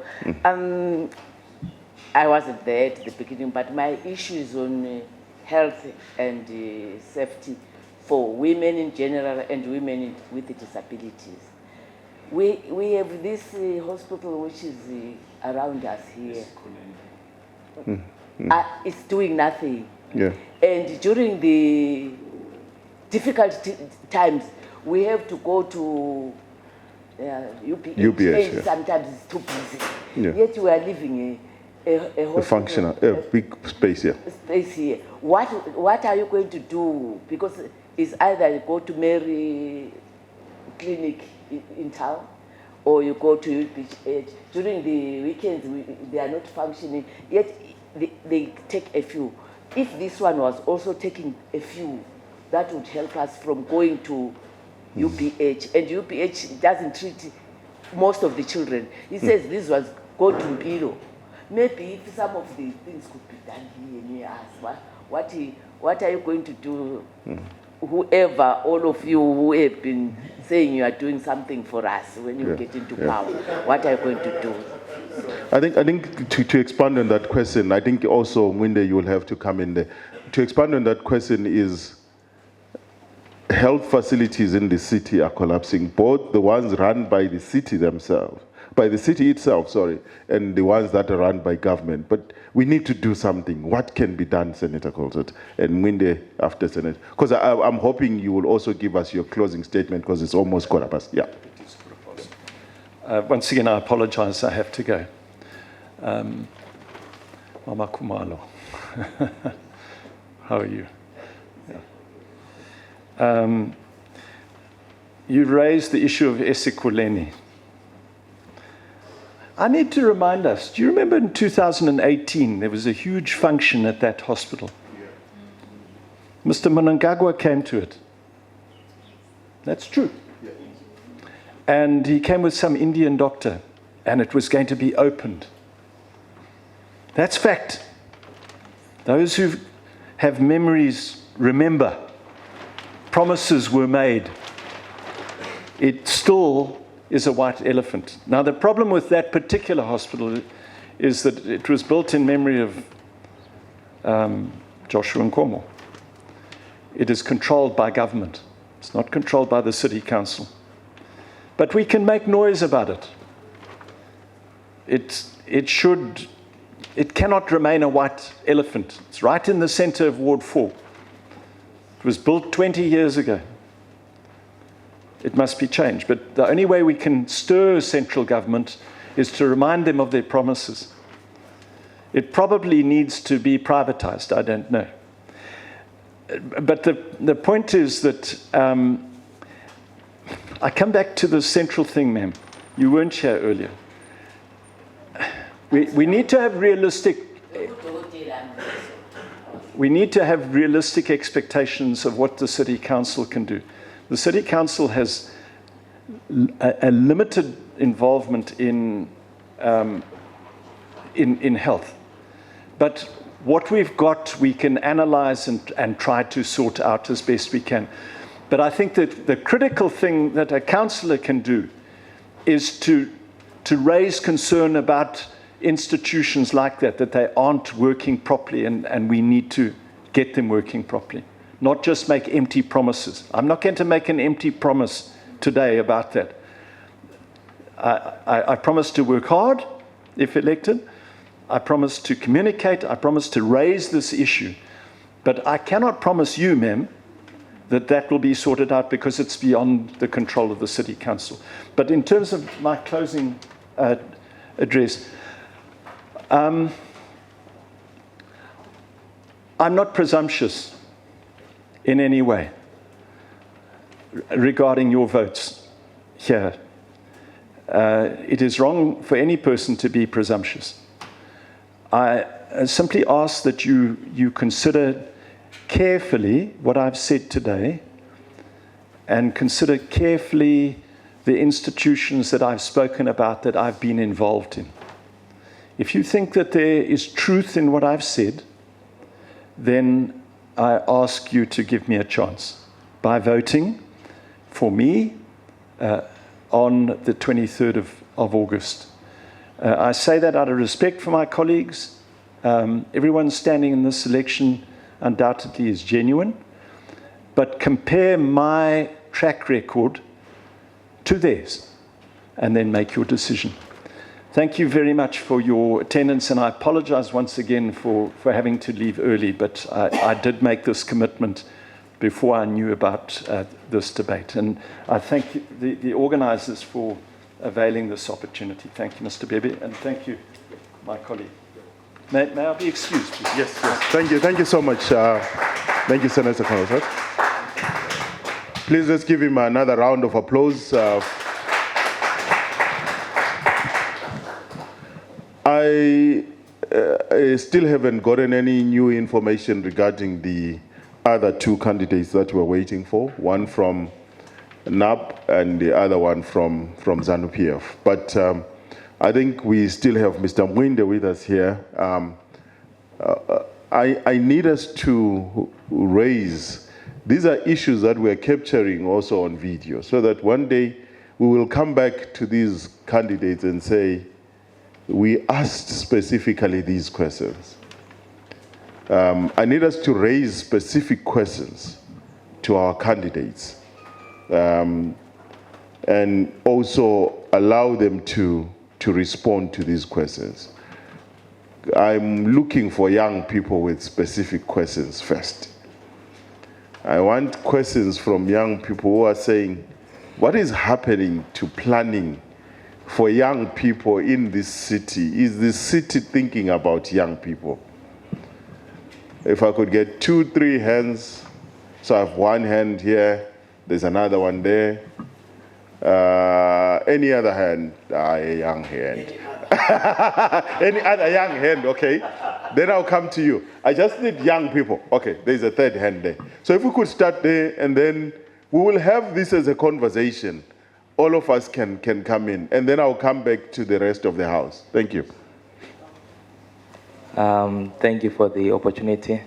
I wasn't there at the beginning, but my issue is on health and safety for women in general and women with disabilities. We have this hospital which is around us here. It's doing nothing. Yeah. And during the difficult times, we have to go to UPH. Yeah. Sometimes it's too busy. Yeah. Yet we are living a hospital, functional, big space here. Space here. What are you going to do? Because it's either you go to Mary Clinic in town, or you go to UPH. During the weekends, they are not functioning. Yet they take a few. If this one was also taking a few, that would help us from going to UPH. And UPH doesn't treat most of the children. He says this was go to Mpilo. maybe if some of the things could be done here near us, what are you going to do? Whoever, all of you who have been saying you are doing something for us when you get into power, what are you going to do? I think to expand on that question, I think also, Mwinde, you will have to come in there. To expand on that question is, health facilities in the city are collapsing, both the ones run by the city themselves, by the city itself, sorry, and the ones that are run by government. But we need to do something. What can be done, Senator Coltart? And Mwinde after Senator. Because I'm hoping you will also give us your closing statement, because it's almost quarter past. Yeah. Once again, I apologize, I have to go. Mama Kumalo, how are you? Yeah. You raised the issue of eSekhuleni. I need to remind us, do you remember in 2018, there was a huge function at that hospital? Yeah. Mr. Mnangagwa came to it. That's true. Yeah. And he came with some Indian doctor, and it was going to be opened. That's fact. Those who have memories remember. Promises were made. It still is a white elephant. Now, the problem with that particular hospital is that it was built in memory of Joshua Nkomo. It is controlled by government. It's not controlled by the city council. But we can make noise about it. It cannot remain a white elephant. It's right in the center of Ward 4. It was built 20 years ago. It must be changed. But the only way we can stir central government is to remind them of their promises. It probably needs to be privatized, I don't know. But the point is that I come back to the central thing, ma'am. You weren't here earlier. We need to have realistic expectations of what the city council can do. The city council has a limited involvement in health. But what we've got, we can analyze and try to sort out as best we can. But I think that the critical thing that a councillor can do is to raise concern about institutions like that they aren't working properly, and we need to get them working properly. Not just make empty promises. I'm not going to make an empty promise today about that. I promise to work hard if elected. I promise to communicate. I promise to raise this issue. But I cannot promise you, ma'am, that will be sorted out, because it's beyond the control of the city council. But in terms of my closing address, I'm not presumptuous in any way regarding your votes here. It is wrong for any person to be presumptuous. I simply ask that you consider carefully what I've said today, and consider carefully the institutions that I've spoken about, that I've been involved in. If you think that there is truth in what I've said, then I ask you to give me a chance by voting for me on the 23rd of August. I say that out of respect for my colleagues. Everyone standing in this election undoubtedly is genuine, but compare my track record to theirs and then make your decision. Thank you very much for your attendance, and I apologize once again for having to leave early, but I did make this commitment before I knew about this debate. And I thank the organizers for availing this opportunity. Thank you, Mr. Bebe, and thank you, my colleague. May I be excused, please? Yes. Thank you so much. Thank you, Senator Coltart. Please let's give him another round of applause. I still haven't gotten any new information regarding the other two candidates that we're waiting for, one from NAP and the other one from ZANU-PF. But I think we still have Mr. Mwinde with us here. I need us to raise, these are issues that we're capturing also on video, so that one day we will come back to these candidates and say, we asked specifically these questions. I need us to raise specific questions to our candidates and also allow them to respond to these questions. I'm looking for young people with specific questions first. I want questions from young people who are saying, what is happening to planning for young people in this city? Is this city thinking about young people? If I could get 2, 3 hands, so I have one hand here, there's another one there. Any other hand? A young hand. Any other young hand, okay. Then I'll come to you. I just need young people. Okay, there's a third hand there. So if we could start there, and then we will have this as a conversation. All of us can come in, and then I'll come back to the rest of the house. Thank you. Thank you for the opportunity.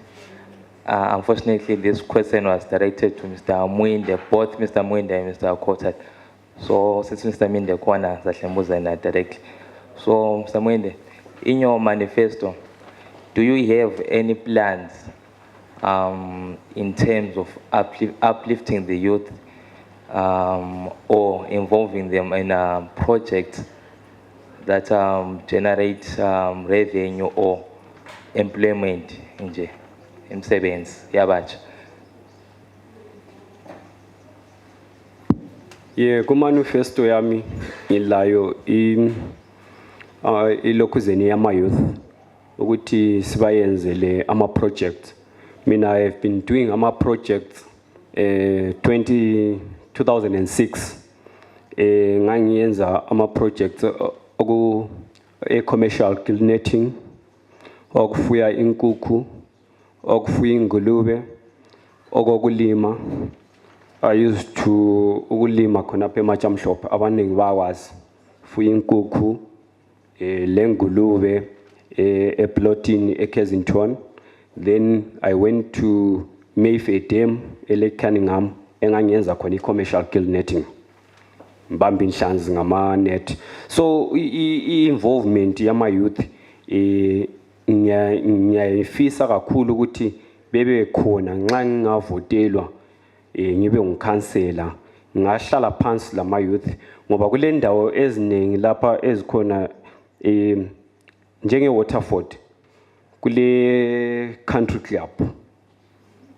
Unfortunately, this question was directed to Mr. Mwinde, both Mr. Mwinde and Mr. Coltart. So, since Mr. Mwinde kwana zahlembuza directly. So, Mr. Mwinde, in your manifesto, do you have any plans in terms of uplifting the youth or involving them in projects that generate revenue or employment in umsebenzi yabatsha? Yeah, ku-manifesto yami ilayo ilokhuzeni yama youth ukuthi sibayenzele ama projects. Mina I have been doing ama projects 2006 ngangiyenza ama projects oku commercial netting, okufuya inkukhu, okufuya ingulube, okokulima. I used to ukulima khona phe eMachamhlophe, abaningi bawazi. Fuya inkukhu, lengulube, eplotini eKensington. Then I went to Mayfair Dam, Lake Cunningham, engangiyenza khona i-commercial gill netting. Mbamba inhlanzi ngama net. So i-involvement yama youth ngiyayifisa kakhulu ukuthi bebe khona nxa ngingavotelwa ngibe ngikhansela, ngahlala phansi lama youth ngoba kule ndawo eziningi lapha ezikhona njenge Waterford kule country club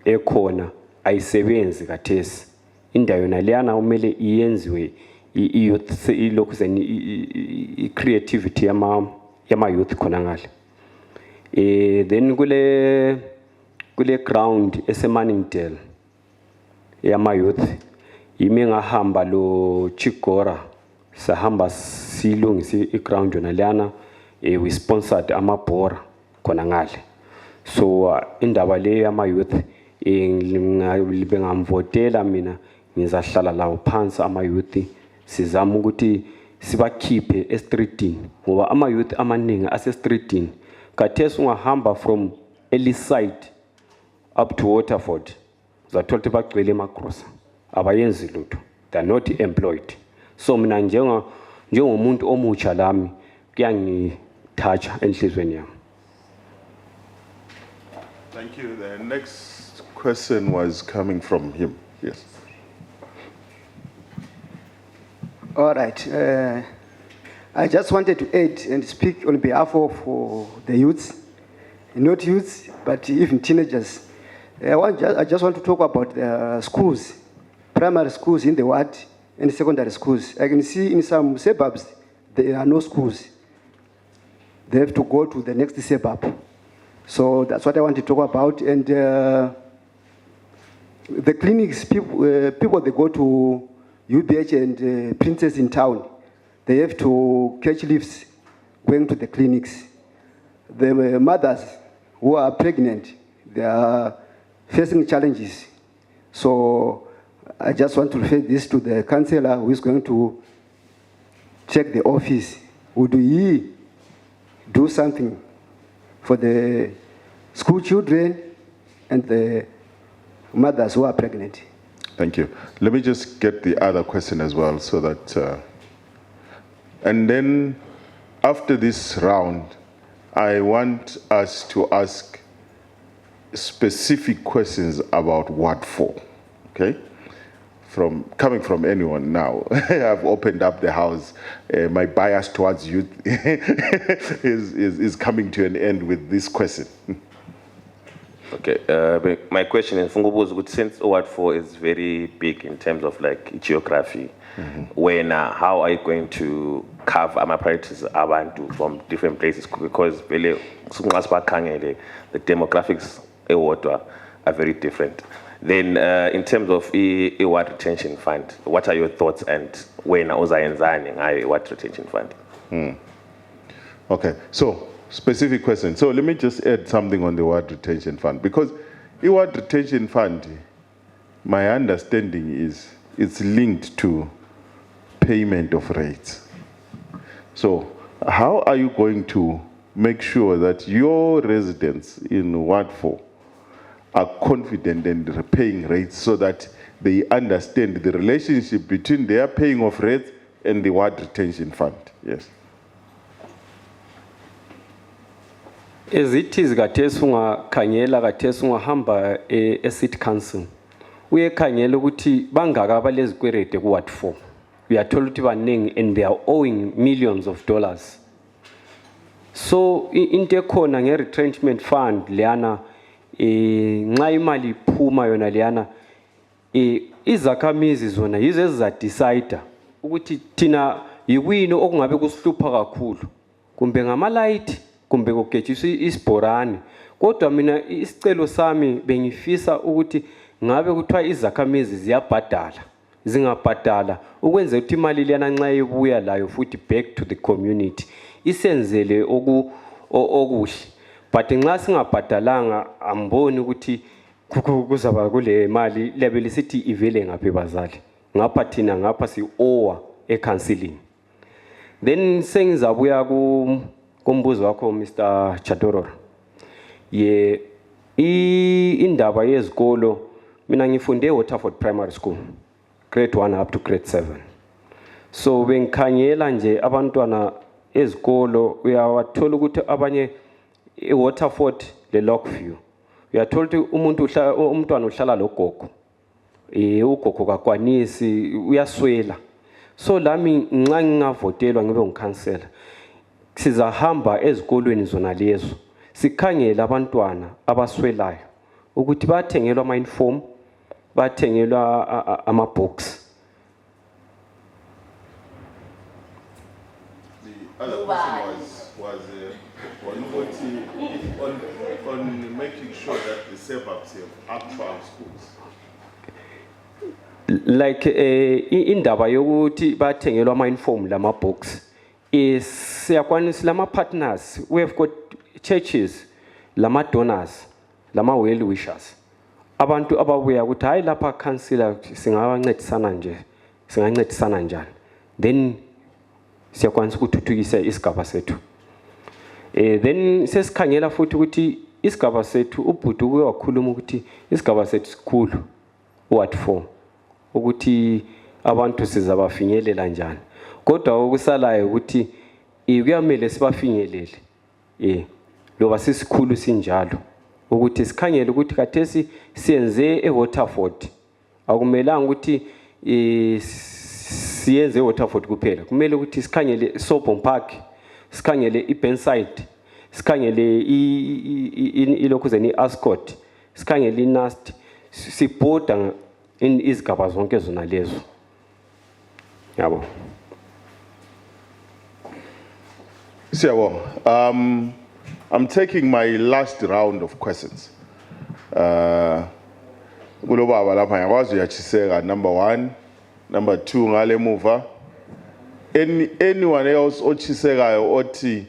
ekhona ayisebenzi kathesi. Indawo yona leyana kumele iyenziwe i-youth ilokhuzeni i-creativity yama youth khona ngale. Then kule ground eseManningdale yama youth yimi ngahamba lo Chigora sahamba silungisa i-ground yona leyana we sponsored amabhora khona ngale. So indaba le yama youth bengamvotela mina ngizahlala lawo phansi ama youth sizama ukuthi sibakhiphe e-streetini ngoba ama youth amaningi ase-streetini. Kathesi ungahamba from East Side up to Waterford uzathola ukuthi bagcwele emagrosa abayenzi lutho, they are not employed. So mina njengomuntu omutsha lami kuyangithatha enhlizweni yami. Thank you. The next question was coming from him. Yes. All right. I just wanted to add and speak on behalf of the youths, not youths, but even teenagers. I just want to talk about the schools, primary schools in the ward and secondary schools. I can see in some suburbs there are no schools. They have to go to the next suburb. So that's what I want to talk about. And the clinics, people they go to UBH and Princess in town, they have to catch lifts going to the clinics. The mothers who are pregnant, they are facing challenges. So I just want to refer this to the councillor who is going to check the office would he do something for the school children and the mothers who are pregnant? Thank you. Let me just get the other question as well so that, and then after this round, I want us to ask specific questions about Ward 4, okay? Coming from anyone now. I've opened up the house. My bias towards youth is coming to an end with this question. Okay, my question is, since Ward 4 is very big in terms of like geography, how are you going to cover my priorities abantu from different places? Because the demographics are very different. Then in terms of a Ward Retention Fund, what are your thoughts and when a Ward Retention Fund? Okay, so specific question. So let me just add something on the Ward Retention Fund, because the Ward Retention Fund, my understanding is it's linked to payment of rates. So how are you going to make sure that your residents in Ward 4 are confident in repaying rates so that they understand the relationship between their paying of rates and the Ward Retention Fund? Yes. As it is gatesu ungakhangela gatesu ungahamba city council uyekhangela ukuthi bangaka abalezikwerede ku Ward 4. We are told ukuthi baningi and they are owing millions of dollars. So into ekhona nge retrenchment fund leyana nxa imali iphuma yona leyana izakhamizi zona yizo eziza decide ukuthi thina yikuyini okungabe kusihlupha kakhulu, kumbe ngamalight kumbe kugejiswa isibhorane. Kodwa mina isicelo sami bengifisa ukuthi ngabe kuthiwa izakhamizi ziyabhadala zingabhadala ukwenza ukuthi imali leyana nxa ibuya layo futhi back to the community isenzele okuhle. But nxa singabhadalanga amboni ukuthi kuzaba kule mali lebe lisithi ivele ngaphi bazali. Ngapha thina ngapha si owa ecounseling. Then sengizabuya kumbuzo wakho Mr. Chadororo. Indaba yezikolo mina ngifunde Waterford Primary School grade 1 up to grade 7. So bengikhangela nje abantwana ezikolo uyawathola ukuthi abanye Waterford le Lockview uyathola ukuthi umntwana uhlala logogo ugogo kakwanisi uyaswela. So lami nxa ngingavotelwa ngibe ngikhansela sizahamba ezikolweni zona lezo sikhangela abantwana abaswelayo ukuthi bathengelwa ama uniform bathengelwa ama books. The other question was on making sure that the suburbs have actual schools. Like indaba yokuthi bathengelwa ama uniform lama books is siyakwanisa lama partners, we have got churches lama donors lama well wishers abantu ababuya ukuthi hayi lapha councilor singancedisana njani, then siyakwanisa ukuthuthukisa isigaba sethu. Then sesikhangela futhi ukuthi isigaba sethu ubhuti uke wakhuluma ukuthi isigaba sethu sikhulu Ward 4 ukuthi abantu sizabafinyelela njani. Kodwa okusalayo ukuthi kuyamele sibafinyelele loba sisikhulu sinjalo ukuthi sikhangele ukuthi kathesi siyenze eWaterford akumelanga ukuthi siyenze eWaterford kuphela, kumele ukuthi sikhangele Sobom Park, sikhangele iBenside, sikhangele ilokhuzeni iAscot, sikhangele iNast, sibhoda izigaba zonke zona lezo. Yabo. Siyabonga. I'm taking my last round of questions. Kulobaba lapha ngiyakwazi uyachiseka number 1, number 2 ngale muva. Anyone else ochisekayo othi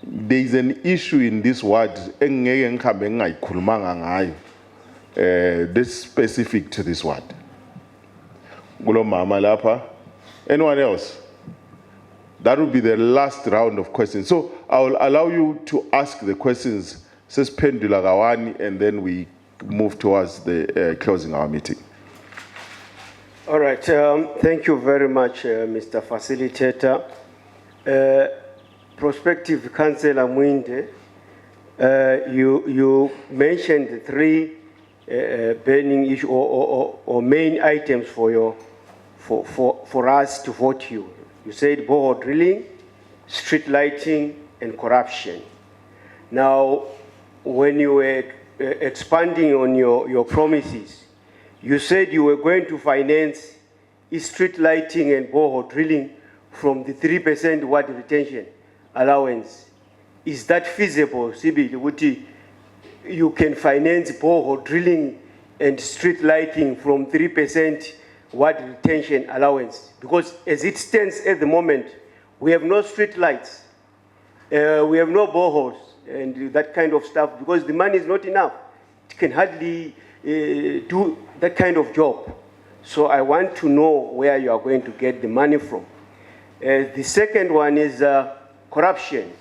there is an issue in this ward engeke ngikhambe ngingayikhulumanga ngayo. This specific to this ward. Kulomama lapha. Anyone else? that will be the last round of questions. So I will allow you to ask the questions, Pendula Gawani, and then we move towards the closing our meeting. All right, thank you very much, Mr. Facilitator. Prospective Councillor Mwinde, you mentioned three burning issues or main items for us to vote you. You said borehole drilling, street lighting, and corruption. Now, when you were expanding on your promises, you said you were going to finance street lighting and borehole drilling from the 3% water retention allowance. Is that feasible, Sibyl? You can finance borehole drilling and street lighting from 3% water retention allowance? Because as it stands at the moment, we have no street lights, we have no boreholes, and that kind of stuff, because the money is not enough. It can hardly do that kind of job. So I want to know where you are going to get the money from. The second one is corruption.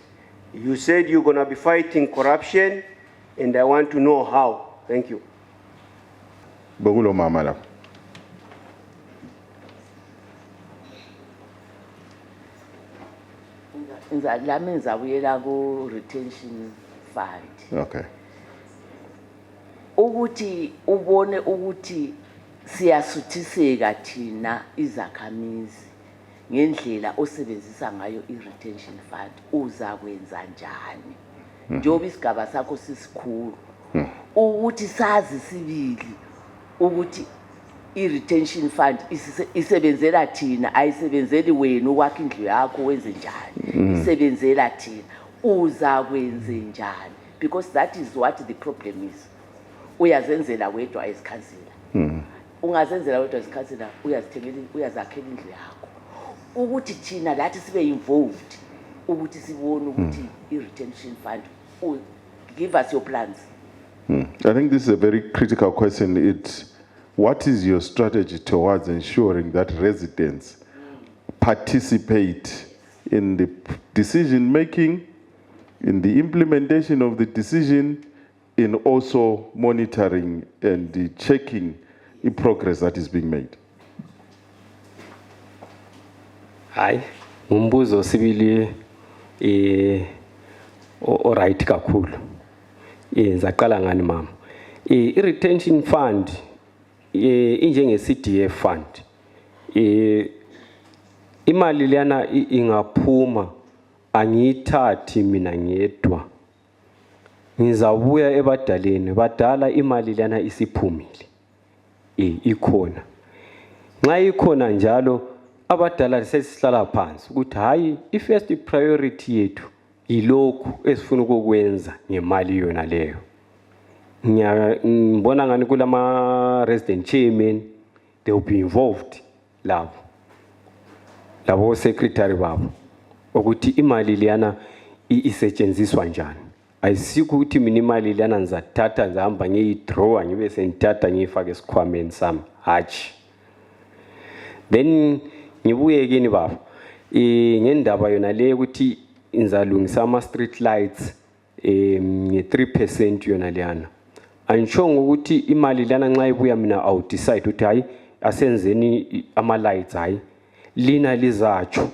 You said you're going to be fighting corruption, and I want to know how. Thank you. Bogulo Mamala. That means that we go retention fund. Okay. Ukuthi ubone ukuthi siyasuthiseka thina izakhamizi ngendlela osebenzisa ngayo i-retention fund uza kwenza njani njengoba isigaba sakho sisikhulu ukuthi sazi sibili ukuthi i-retention fund isebenzela thina ayisebenzeli wena ukwakha indlu yakho wenze njani isebenzela thina uza kwenze njani, because that is what the problem is. Uyazenzela wedwa as councillor, ungazenzela wedwa as councillor, uyazakhela indlu yakho ukuthi thina lathi sibe involved ukuthi sibone ukuthi i-retention fund. Give us your plans. I think this is a very critical question. What is your strategy towards ensuring that residents participate in the decision making, in the implementation of the decision, in also monitoring and checking the progress that is being made? Hi, umbuzo sibili alright kakhulu. Ngizaqala ngani mama? I-retention fund injenge CDF fund. Imali lena ingaphuma angiyithathi mina ngedwa. Ngizabuya ebadaleni, badala imali lena isiphumile. Ikhona. Nxa ikhona njalo abadala sesihlala phansi ukuthi hayi i-first priority yethu ilokhu esifuna ukukwenza ngemali yona leyo. Ngibona ngani kulama resident chairman they will be involved labo secretary babo ukuthi imali leyana isetshenziswa njani. Ayisikho ukuthi mina imali leyana ngizathatha ngihamba ngiyidraw ngibe sengithatha ngiyifaka esikhwameni sami, hatshi. Then ngibuye kini baba ngendaba yona le ukuthi ngizalungisa ama street lights nge 3% yona leyana. Anshongo ukuthi imali lana nxa ibuya mina awu decide ukuthi hayi asenzeni ama lights hayi lina lizacho.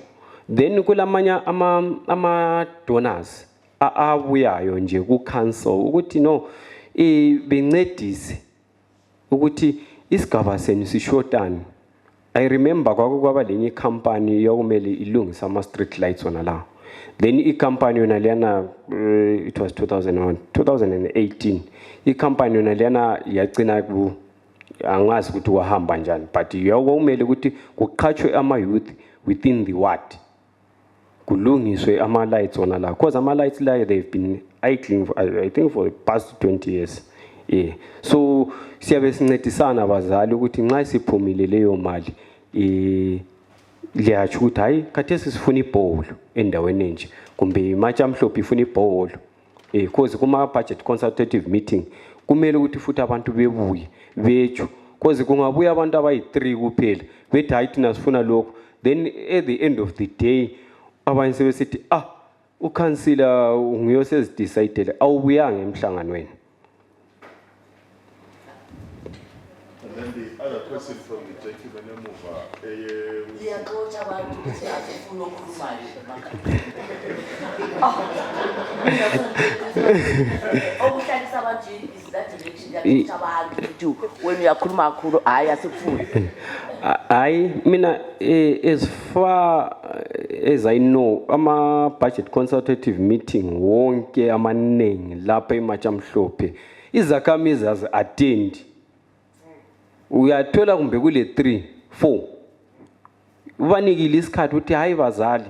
Then kulamanya ama donors abuyayo nje ku council ukuthi no bencedise ukuthi isigaba senu sishotani. I remember kwakuba lenye company yokumele ilungisa ama street lights ona la. Then i-company yona lena it was 2018. I-company yona lena yagcina ku angazi ukuthi wahamba njani, but yokumele ukuthi kuqhatshwe ama youth within the ward. Kulungiswe ama lights ona la, because ama lights la they've been idling I think for the past 20 years. So siyabe sincedisana abazali ukuthi nxa siphumile leyo mali liyatsho ukuthi hayi khathesi sifuna ibhoholo endaweni enje kumbe imatsha mhlophe ifuna ibhoholo. Because kuma budget consultative meeting kumele ukuthi futhi abantu bebuye betsho, because kungabuya abantu abayi3 kuphela bethi hayi thina sifuna lokho, then at the end of the day abanye sebesithi ukhansila ngiyosezidecide awubuyanga emhlanganweni. And then the other question from the gentleman emuva, Ndiyaxotsha abantu ukuthi asifuna ukukhuluma okuhlalisa abantu is that direction yakuthi abantu ukuthi when uyakhuluma kakhulu hayi asikufuni. Hayi mina as far as I know ama-budget consultative meeting wonke amaningi lapha eMatshamhlophe izakhamizi azi-attend. Uyathola kumbe kule 3 4 ubanikile isikhathi uthi hayi bazali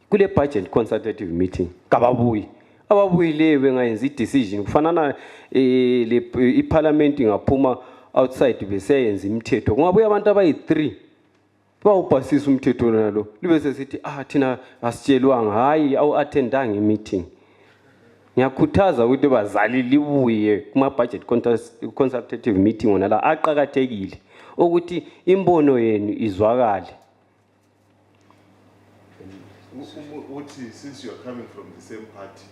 kule budget consultative meeting kababuyi ababuyile bengayenza i-decision kufanana iparliament ingaphuma outside beseyenza imithetho kungabuya abantu abayi3 bawupasisa umthetho nalo libe sesithi thina asitshelwanga hayi awu-attendanga i-meeting. Ngiyakhuthaza ukuthi bazali libuye kuma-budget consultative meeting wona la aqakathekile ukuthi imbono yenu izwakale. Since you are coming from the same party,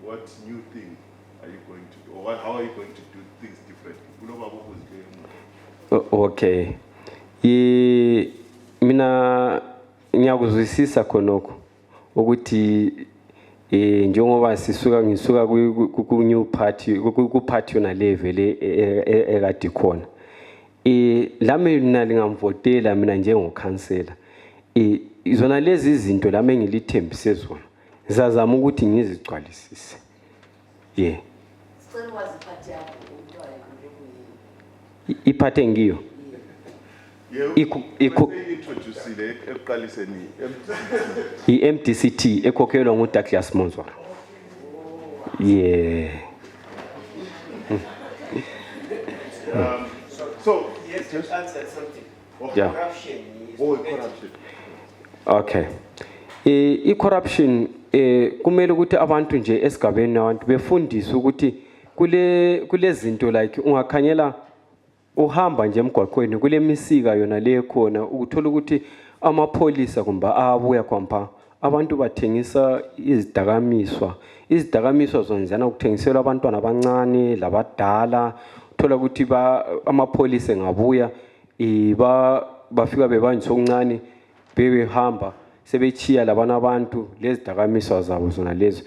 what new thing are you going to do, or how are you going to do things differently? Okay. Mina ngiyakuzwisisa khonokho ukuthi njengoba ngisuka ku new party ku party yona level ekade khona lami mina lingamvotela mina njengokhansela izona lezi izinto lami engilithembise zona ngizazama ukuthi ngizigcwalisise. Sicela wazi party yakho umntwana iphathe ngiyo MDC-T ekhokhelwa nguDouglas Monzwara. So yes, you answered something. Yeah. Corruption. Corruption. Okay. I-corruption kumele ukuthi abantu nje esigabeni abantu befundiswe ukuthi kule zinto like ungakhanyela uhamba nje emgwaqweni kule misika yona le khona ukuthola ukuthi amapholisa kumbe abuya kwampa abantu bathengisa izidakamizwa zonzana ukuthengisela abantwana abancane labadala uthola ukuthi amapholisa ngabuya bafika bebanjisa okuncane bebehamba sebechiya labana abantu lezidakamizwa zabo zona lezo.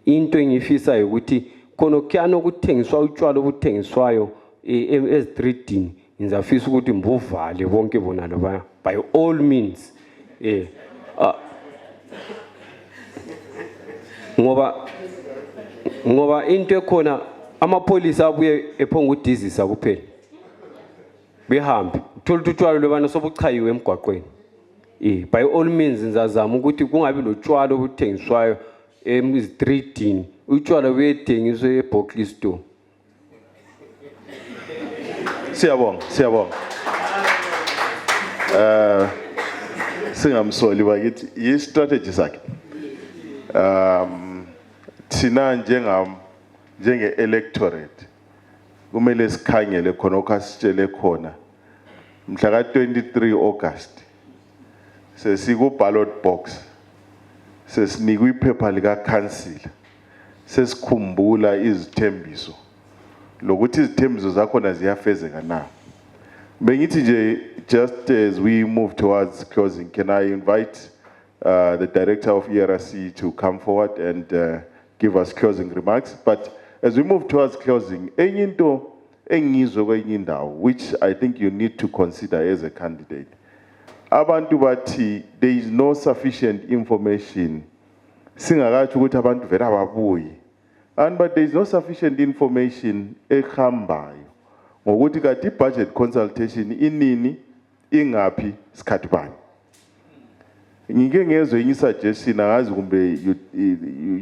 Into engifisayo ukuthi khona ukuthengiswa utshwala obuthengiswayo ezitreetini ngizafisa ukuthi mbuvale bonke bona lo by all means ngoba into ekhona amapholisa abuye ephonga udizisa kuphela behambe uthola utshwala lobana sobuchayiwe emgwaqweni. By all means ngizazama ukuthi kungabi lotshwala obuthengiswayo ezitreetini utshwala buyethengiswa eBokley store. Siyabonga. Singamsoli bakithi i-strategy sakhe. Thina njenge-electorate kumele sikhangele khona okhasitshele khona mhla ka-23 August sesiku-ballot box sesinikwe iphepha lika-council sesikhumbula izithembiso lokuthi izithembiso zakhona ziyafezeka na. Bengithi nje just as we move towards closing, can I invite the director of ERC to come forward and give us closing remarks? But as we move towards closing, enye into engizwe kwenye indawo which I think you need to consider as a candidate. Abantu bathi there is no sufficient information. Singakatsho ukuthi abantu vele ababuyi. But there is no sufficient information ehambayo ngokuthi kati i-budget consultation inini ingaphi sikhathi bani. Ngike ngezwe enye suggestion angazi kumbe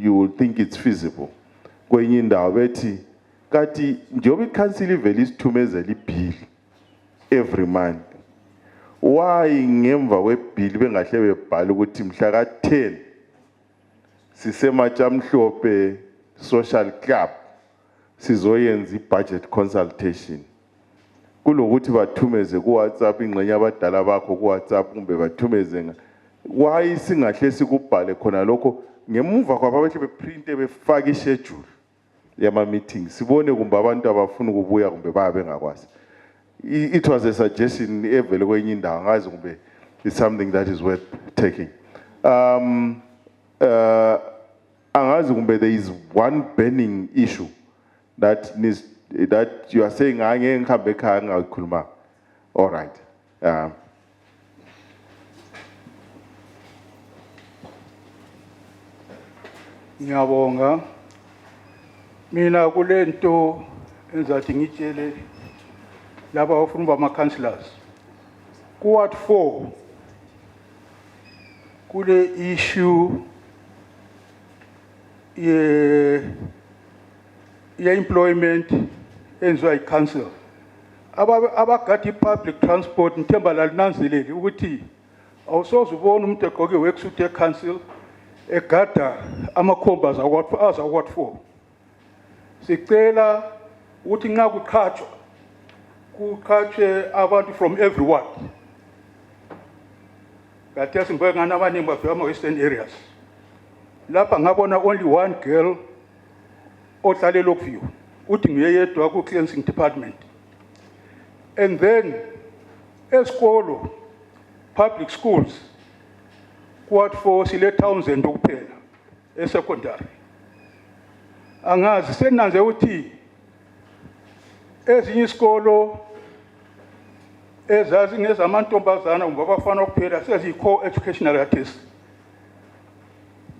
you will think it's feasible kwenye indawo bethi kati njengoba i-council ivele isithumezela ibill every month, why ngemva kwebill bengahle bebhala ukuthi mhla ka-10 sisematshamhlophe social club sizoyenza i-budget consultation kulokuthi bathumeze ku WhatsApp ingxenye abadala bakho ku WhatsApp kumbe bathumeze why singahle sikubhale khona lokho ngemuva kwabo abehle beprinte befaka ischedule yama meetings sibone kumbe abantu abafuna ukubuya kumbe babe ngakwazi. It was a suggestion evele kwenye indawo ngazi kumbe it's something that is worth taking. Angazi kumbe there is one burning issue that you are saying angeke ngihambe ekhaya ngakhuluma. All right. Ngiyabonga. Mina kulento enzathi ngitshele laba abafuna ukuba ama-councillors. Ku-Ward 4 kule issue ye-employment enziwa yi-council. Abagadi public transport ngithemba lalinanzeleli ukuthi awusoze ubone umuntu egqoke worksuit ye-council egada amakhomba aza-Ward 4. Sicela ukuthi nxa kuqhatshwe abantu from every ward. Kathesi ngibuye ngani abaningi bavela ama-western areas. Lapha ngabona only one girl ohlale Lokview uthi ngiyedwa ku-cleansing department. And then esikolo public schools Ward 4 sile 1000 ukuphela e-secondary. Angazi senanze ukuthi ezinye isikolo ezazi ngezamantombazana kumbe abafana kuphela seziyi-co-educational artists.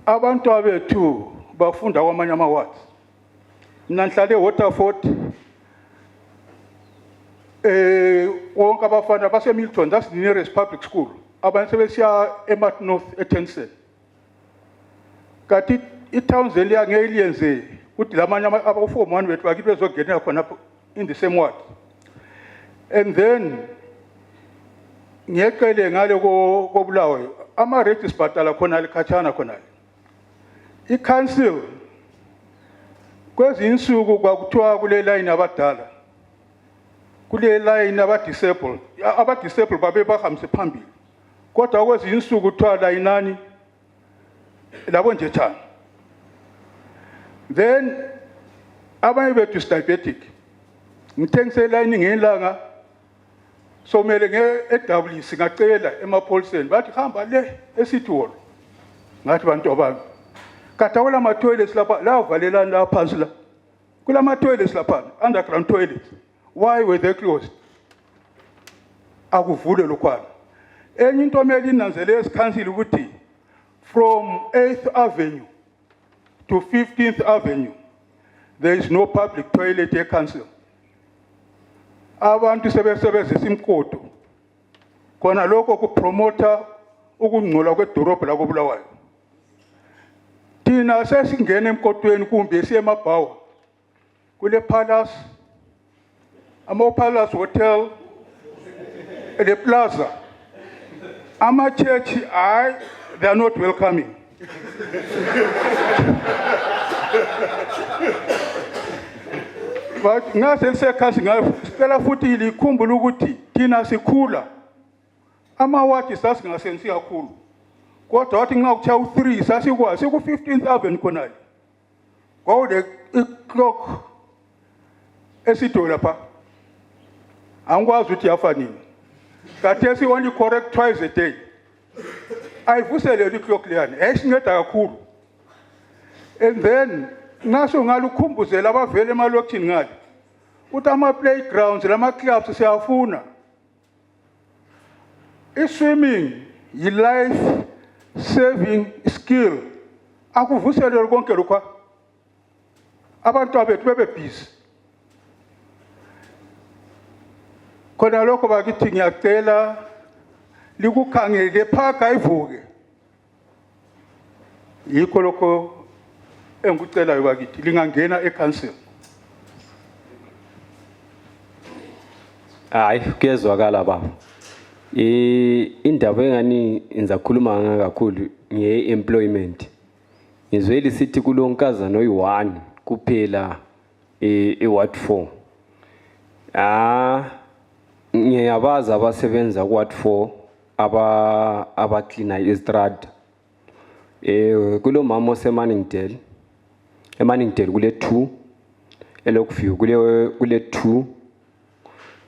Abantu abethu bafunda kwamanye ama-wards. Mina ngihlale eWaterford wonke abafana base-Milton, that's the nearest public school. Abanye sebesiya eMart North eTenson. Kanti i-Townsend angeke iliyenze ukuthi lamanye aba-form 1 bethu bakithi bezokungenela khona in the same ward. And then ngiyeqele ngale ko Bulawayo ama-rates bhatala khona likhatshana khona. I-council kwezinye insuku kwakuthiwa kule line abadala kule line aba-disabled babe bahambise phambili. Kodwa kwezinye insuku kuthiwa layinani labo njetshana. Then abanye bethu diabetic. Ngithengise line ngelanga somele nge-EW singacela emapholiseni bathi hamba le eCity Hall. Ngathi bantu abantu kade kula ma-toilets lapha la uvalelani la phansi la kula ma-toilets lapha underground toilets. Why were they closed? Akuvule lokhwana. Enye into omele inanzele esikhansile ukuthi from 8th Avenue to 15th Avenue there is no public toilet e-council. Abantu sebesebenzisa imkodo khona lokho kupromota ukungcola kwedorobha la koBulawayo. Thina sesingena emkodweni kumbe siye emabhawa kule Palace ama-Palace Hotel the Plaza ama-church they are not welcoming. But ngase lisekhasi ngicela futhi likhumbule ukuthi thina sikhula ama-ward sasingasensi kakhulu. Kodwa wathi nxa kuthiwa u-3 sasikwazi siku-15th Avenue khonale. Kwawule i-clock esitolo lapha. Angikwazi ukuthi yafa nini. Kathesi only correct twice a day. Ayivuselele i-clock leyani yayisinceda kakhulu. And then naso ngalukhumbuzela abavele emalokishini ngale ukuthi ama-playgrounds lama-clubs siyafuna. I-swimming yi-life saving skill. Akuvuselele konke lokho. Abantu abethu bebe busy. Khona lokho bakithi ngiyacela likukhangele phaka ayivuke. Yikho lokho engikucelayo bakithi lingangena e-council. Hayi kuyezwakala baba. Indaba engani ngizakhuluma ngaka kakhulu nge-employment. Ngizweli sithi kulonkazana oyi-1 kuphela e-Ward 4. Ngiyabaza abasebenza ku-Ward 4 cleaner istrada. Kulo mama oseManningdale. eManningdale kule 2. Elokview kule 2.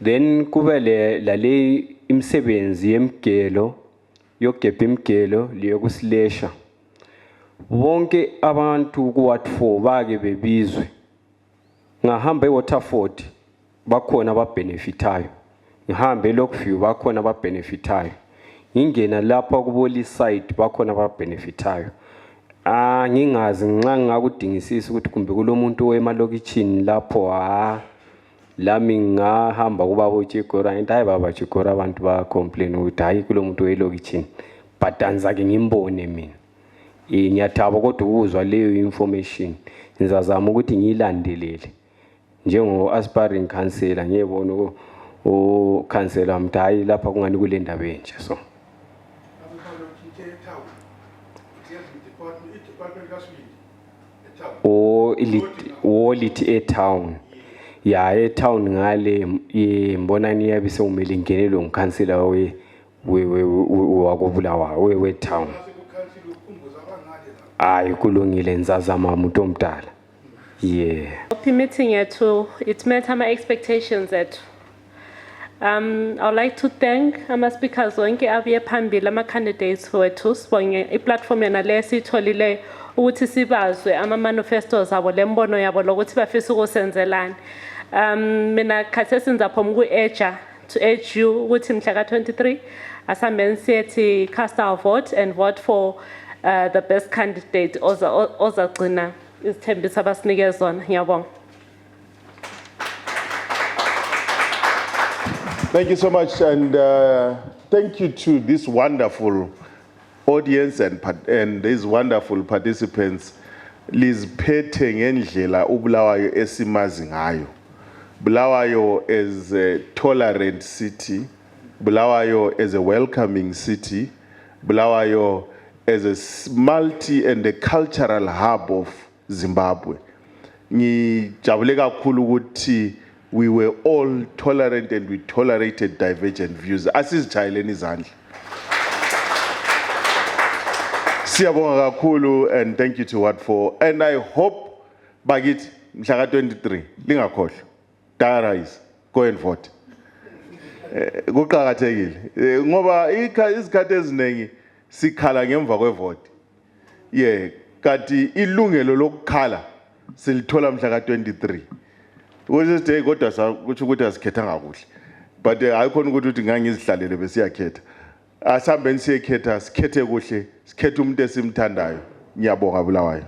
Then kube le imsebenzi yemgelo yokugebha imgelo liyo kusilesha. Wonke abantu ku Ward 4 bake bebizwe. Ngahamba eWaterford bakhona ababenefitayo. Ngihamba eLokview bakhona ababenefitayo. Ngingena lapha kuboli side bakhona ababenefitayo. Ngingazi nxa ngakudingisisa ukuthi kumbe kulomuntu wemalokitshini lapho lami ngahamba kuba boTshikora hayi baba Tshikora abantu ba complain ukuthi hayi kulomuntu welokitshini but anzake ngimbone mina. Ngiyathaba kodwa ukuzwa leyo information ngizazama ukuthi ngiyilandelele njengo aspiring councillor ngiyebona o councillor mthayi lapha kungani kule ndaba enje so lithi e-town. Ya e-town ngale imbona niyabe sewumele ingenelwe ngukhansela wakobulawayo we-town. Hayi kulungile nizazama umuntu omdala. Yeah. Meeting yethu it met my expectations ethu. I would like to thank ama-speakers wonke abuye phambili ama-candidates wethu sibonge i-platform yena le sitholile ukuthi sibazwe ama-manifestos abo lembono yabo lokuthi bafisa ukusenzelana. Mina khathesi ngizaphuma ku-urge to urge you ukuthi mhla ka-23 asambeni siyethi cast our vote and vote for the best candidate ozagcina izithembiso abasinike zona. Ngiyabonga. Thank you so much, and thank you to this wonderful audience and these wonderful participants. Liziphethe ngendlela uBulawayo esimazi ngayo. Bulawayo is a tolerant city. Bulawayo is a welcoming city. Bulawayo is a multi and a cultural hub of Zimbabwe. Ngijabule kakhulu ukuthi we were all tolerant and we tolerated divergent views. Asizijayeleni izandla. Siyabonga kakhulu and thank you to Ward 4. And I hope bakithi mhla ka-23 lingakhohlwa. Diarize, go and vote. Kuqhakathekile ngoba izikhathi eziningi sikhala ngemva kwevote. Yeah, kanti ilungelo lokukhala silithola mhla ka-23. Ukuthi kodwa sakuthi ukuthi asikhethanga kuhle. But ayikhona ukuthi ngangizihlalele besiyakhetha. Asambeni siyekhetha sikhethe kuhle, sikhethe umuntu esimthandayo. Ngiyabonga Bulawayo.